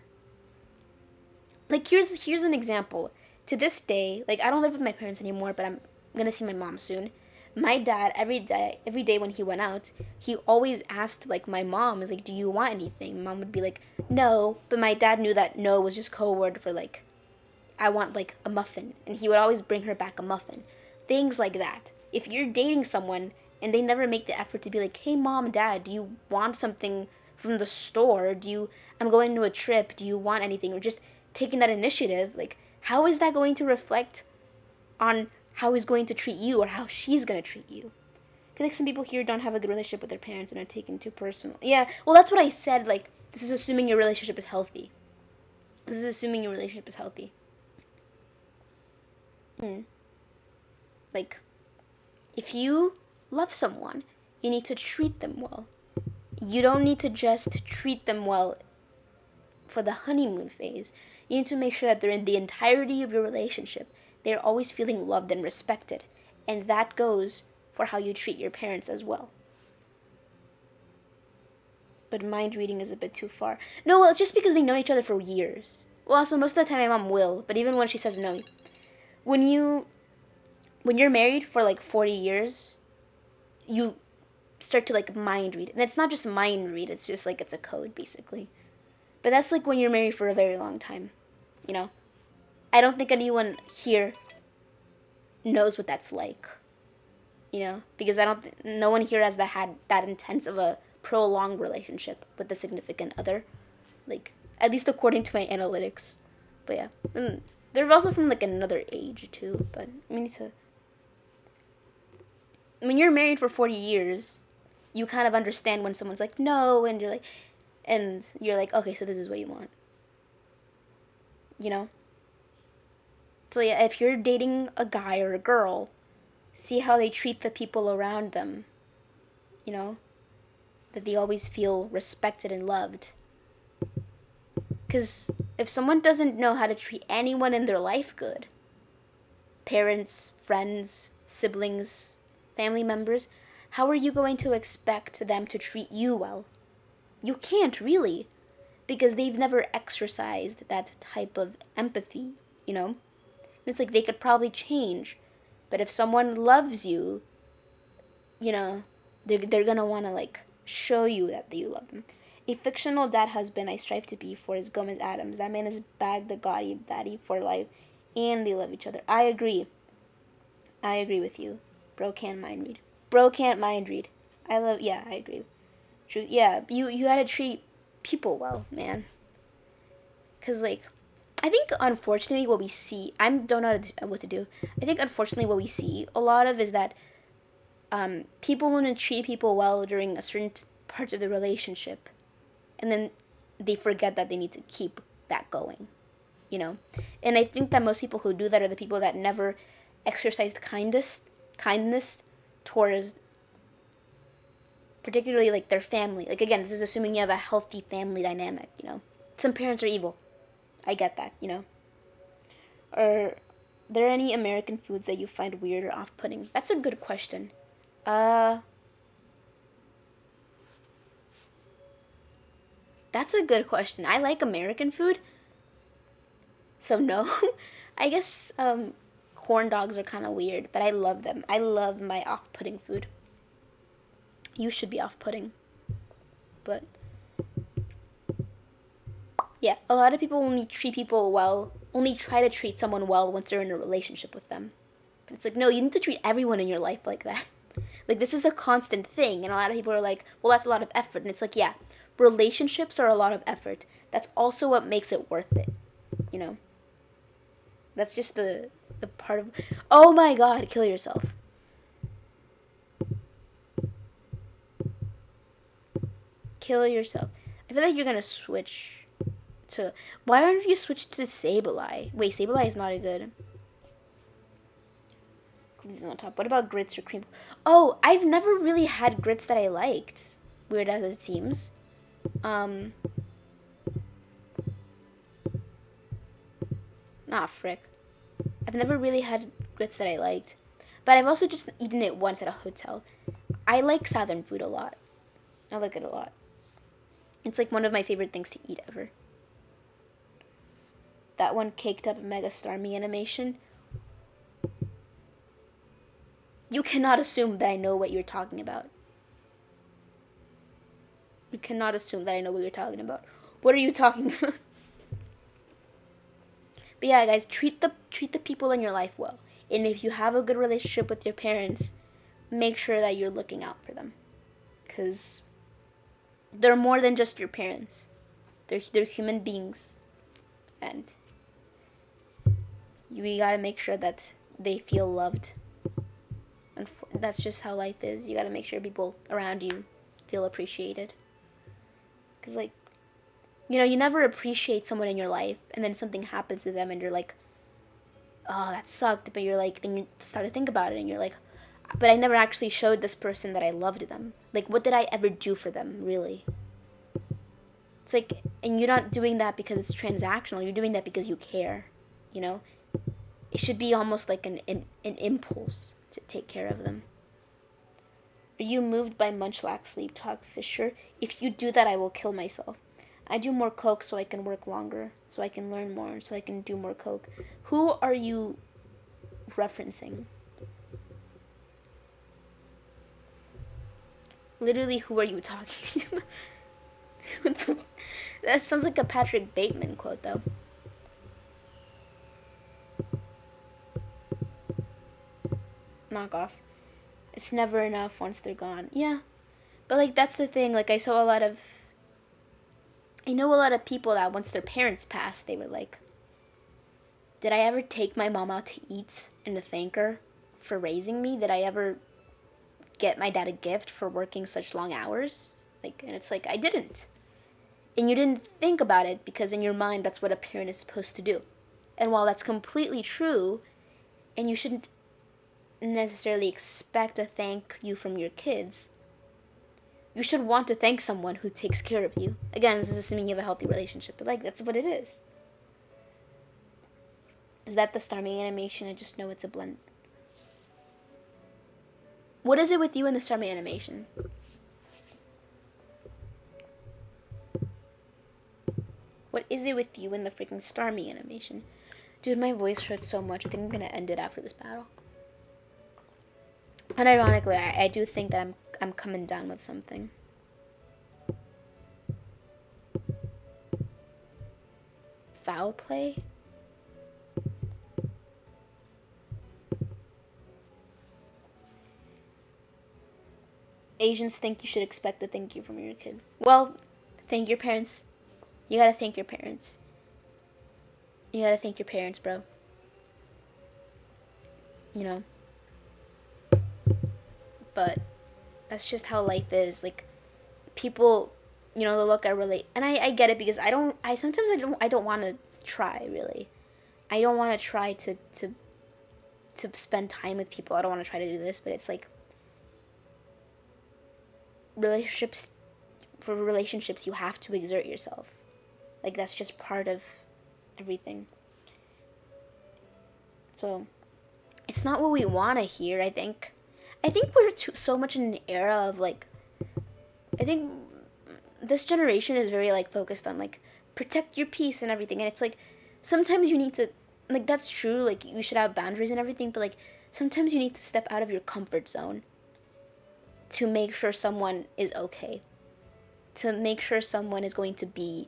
here's an example. To this day, like, I don't live with my parents anymore, but I'm gonna see my mom soon. My dad, every day when he went out, he always asked, like, my mom, is like, do you want anything? Mom would be like, no, but my dad knew that no was just code word for, like, I want, like, a muffin, and he would always bring her back a muffin. Things like that. If you're dating someone, and they never make the effort to be like, hey, Mom, Dad, do you want something from the store? I'm going to a trip, do you want anything? Or just taking that initiative, like, how is that going to reflect on how he's going to treat you or how she's going to treat you. I feel like some people here don't have a good relationship with their parents and are taken too personal. Yeah, well, that's what I said. Like, this is assuming your relationship is healthy. This is assuming your relationship is healthy. Like, if you love someone, you need to treat them well. You don't need to just treat them well for the honeymoon phase. You need to make sure that they're in the entirety of your relationship. They're always feeling loved and respected. And that goes for how you treat your parents as well. But mind reading is a bit too far. No, well, it's just because they know each other for years. Well, also, most of the time my mom will, but even when she says no. When you're married for like 40 years, you start to like mind read. And it's not just mind read, it's just like it's a code, basically. But that's like when you're married for a very long time, you know? I don't think anyone here knows what that's like, you know? Because no one here has had that intense of a prolonged relationship with a significant other. Like, at least according to my analytics. But yeah. They're also from like another age too, but we need to... When you're married for 40 years, you kind of understand when someone's like, no, and you're like, okay, so this is what you want. You know? So yeah, if you're dating a guy or a girl, see how they treat the people around them. You know? That they always feel respected and loved. Because if someone doesn't know how to treat anyone in their life good, parents, friends, siblings, family members, how are you going to expect them to treat you well? You can't, really. Because they've never exercised that type of empathy, you know? It's like they could probably change. But if someone loves you, you know, they're gonna want to, like, show you that you love them. A fictional dad husband I strive to be for is Gomez Adams. That man is bagged a gaudy daddy for life, and they love each other. I agree. I agree with you. Bro can't mind read. Bro can't mind read. Yeah, I agree. True. Yeah, you gotta treat people well, man. Cause like, I think unfortunately what we see, I don't know what to do. I think unfortunately what we see a lot of is that people want to treat people well during a certain parts of the relationship, and then they forget that they need to keep that going, you know. And I think that most people who do that are the people that never exercised kindness towards particularly like their family. Like, again, this is assuming you have a healthy family dynamic, you know. Some parents are evil. I get that, you know. Are there any American foods that you find weird or off-putting? That's a good question. That's a good question. I like American food, so no. I guess corn dogs are kind of weird, but I love them. I love my off-putting food. You should be off-putting, but yeah, a lot of people only treat people well, only try to treat someone well once they're in a relationship with them. But it's like, no, you need to treat everyone in your life like that. Like, this is a constant thing, and a lot of people are like, well, that's a lot of effort. And it's like, yeah, relationships are a lot of effort. That's also what makes it worth it, you know? That's just the part of... Oh my god, kill yourself. Kill yourself. I feel like you're gonna switch to... Why don't you switch to Sableye? Wait, Sableye is not a good... Glazes on top. What about grits or cream? Oh, I've never really had grits that I liked. Weird as it seems. Frick. I've never really had grits that I liked. But I've also just eaten it once at a hotel. I like Southern food a lot. I like it a lot. It's like one of my favorite things to eat ever. That one caked up Mega Starmie animation. You cannot assume that I know what you're talking about. You cannot assume that I know what you're talking about. What are you talking about? But yeah, guys, treat the people in your life well. And if you have a good relationship with your parents, make sure that you're looking out for them. Because they're more than just your parents. They're human beings. And we gotta make sure that they feel loved. And that's just how life is. You gotta make sure people around you feel appreciated. Because, like, you never appreciate someone in your life, and then something happens to them, and you're like, oh, that sucked. But you're like, then you start to think about it, and you're like, but I never actually showed this person that I loved them. Like, what did I ever do for them, really? It's like, and you're not doing that because it's transactional. You're doing that because you care, you know? It should be almost like an impulse to take care of them. Are you moved by munchlax sleep talk, Fisher? If you do that, I will kill myself. I do more coke so I can work longer, so I can learn more, so I can do more coke. Who are you referencing? Literally, who are you talking to? That sounds like a Patrick Bateman quote, though. Knock off. It's never enough once they're gone. Yeah. But, like, that's the thing. Like, I know a lot of people that once their parents passed, they were like, did I ever take my mom out to eat and to thank her for raising me? Did I ever get my dad a gift for working such long hours? Like, and it's like, I didn't. And you didn't think about it because in your mind, that's what a parent is supposed to do. And while that's completely true, and you shouldn't necessarily expect a thank you from your kids, you should want to thank someone who takes care of you. Again, this is assuming you have a healthy relationship, but like, that's what it is. Is that the Starmie animation? I just know it's a blend. What is it with you and the Starmie animation? What is it with you and the freaking Starmie animation? Dude, my voice hurts so much. I think I'm gonna end it after this battle. And ironically, I do think that I'm coming down with something. Foul play? Asians think you should expect a thank you from your kids. Well, thank your parents. You gotta thank your parents. You gotta thank your parents, bro. You know? But that's just how life is. Like, people, they look at relate, and I get it because sometimes I don't want to try, really. I don't want to try to spend time with people. I don't want to try to do this, but it's like, for relationships, you have to exert yourself. Like, that's just part of everything. So, it's not what we want to hear, I think. I think we're so much in an era of, like, I think this generation is very, like, focused on, like, protect your peace and everything. And it's, like, sometimes you need to, like, that's true. Like, you should have boundaries and everything. But, like, sometimes you need to step out of your comfort zone to make sure someone is okay. To make sure someone is going to be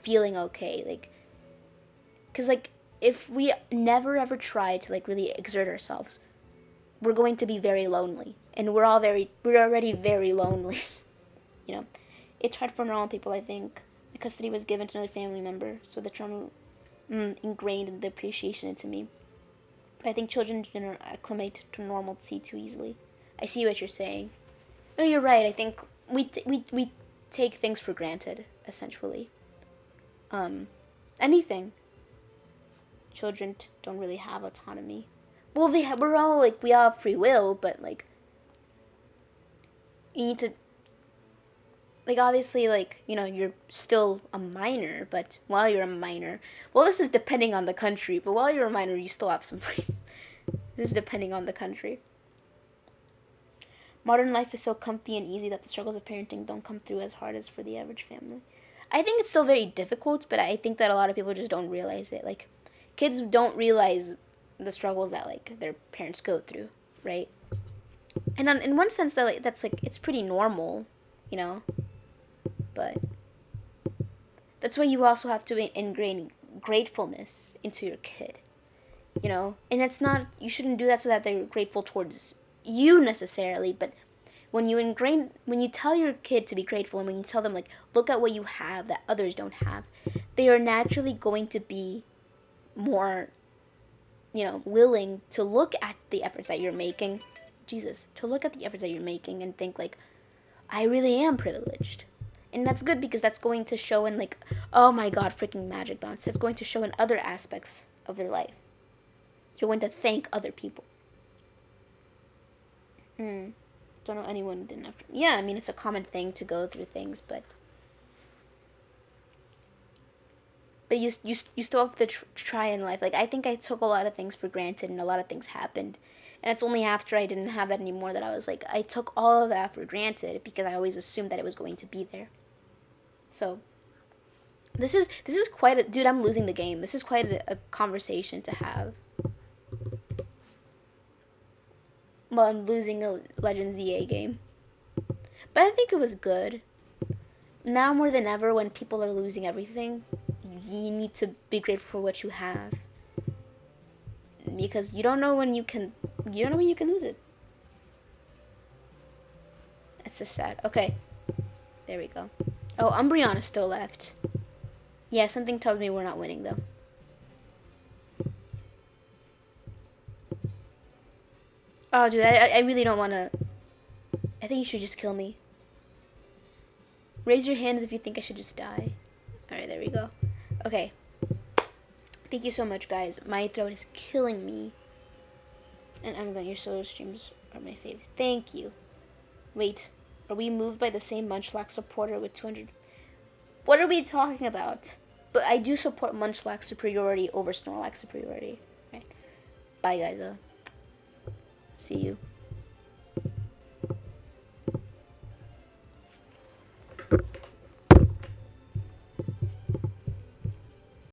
feeling okay. Like, because, like, if we never ever try to, like, really exert ourselves, we're going to be very lonely. And we're already very lonely. It's hard for normal people, I think. The custody was given to another family member, so the trauma ingrained in the appreciation into me. But I think children acclimate to normalcy too easily. I see what you're saying. No, you're right. I think we take things for granted, essentially. Anything. Children don't really have autonomy. Well, we all have free will, but, like, you need to, like, obviously, like, you're still a minor, but while you're a minor, well, this is depending on the country, but while you're a minor, you still have some rights. This is depending on the country. Modern life is so comfy and easy that the struggles of parenting don't come through as hard as for the average family. I think it's still very difficult, but I think that a lot of people just don't realize it. Like, kids don't realize the struggles that, like, their parents go through, right? And in one sense, that's, like, it's pretty normal, but that's why you also have to ingrain gratefulness into your kid, and it's not, you shouldn't do that so that they're grateful towards you necessarily, but when you tell your kid to be grateful, and when you tell them, like, look at what you have that others don't have, they are naturally going to be more willing to look at the efforts that you're making. Jesus, to look at the efforts that you're making and think like, I really am privileged. And that's good because that's going to show in like, oh my god, freaking magic bounce. It's going to show in other aspects of their life. You're going to thank other people. Don't know anyone didn't have to. Yeah, I mean, it's a common thing to go through things, but you still have to try in life. Like, I think I took a lot of things for granted and a lot of things happened. And it's only after I didn't have that anymore that I was like, I took all of that for granted because I always assumed that it was going to be there. So, this is quite a... Dude, I'm losing the game. This is quite a conversation to have. Well, I'm losing a Legends EA game. But I think it was good. Now more than ever, when people are losing everything, you need to be grateful for what you have. Because you don't know when you can lose it. That's just sad. Okay. There we go. Oh, Umbreon is still left. Yeah, something tells me we're not winning, though. Oh, dude, I really don't want to... I think you should just kill me. Raise your hands if you think I should just die. Alright, there we go. Okay. Thank you so much, guys. My throat is killing me. And I'm going, your solo streams are my faves. Thank you. Wait, are we moved by the same Munchlax supporter with 200? What are we talking about? But I do support Munchlax superiority over Snorlax superiority. Right. Bye, guys. See you.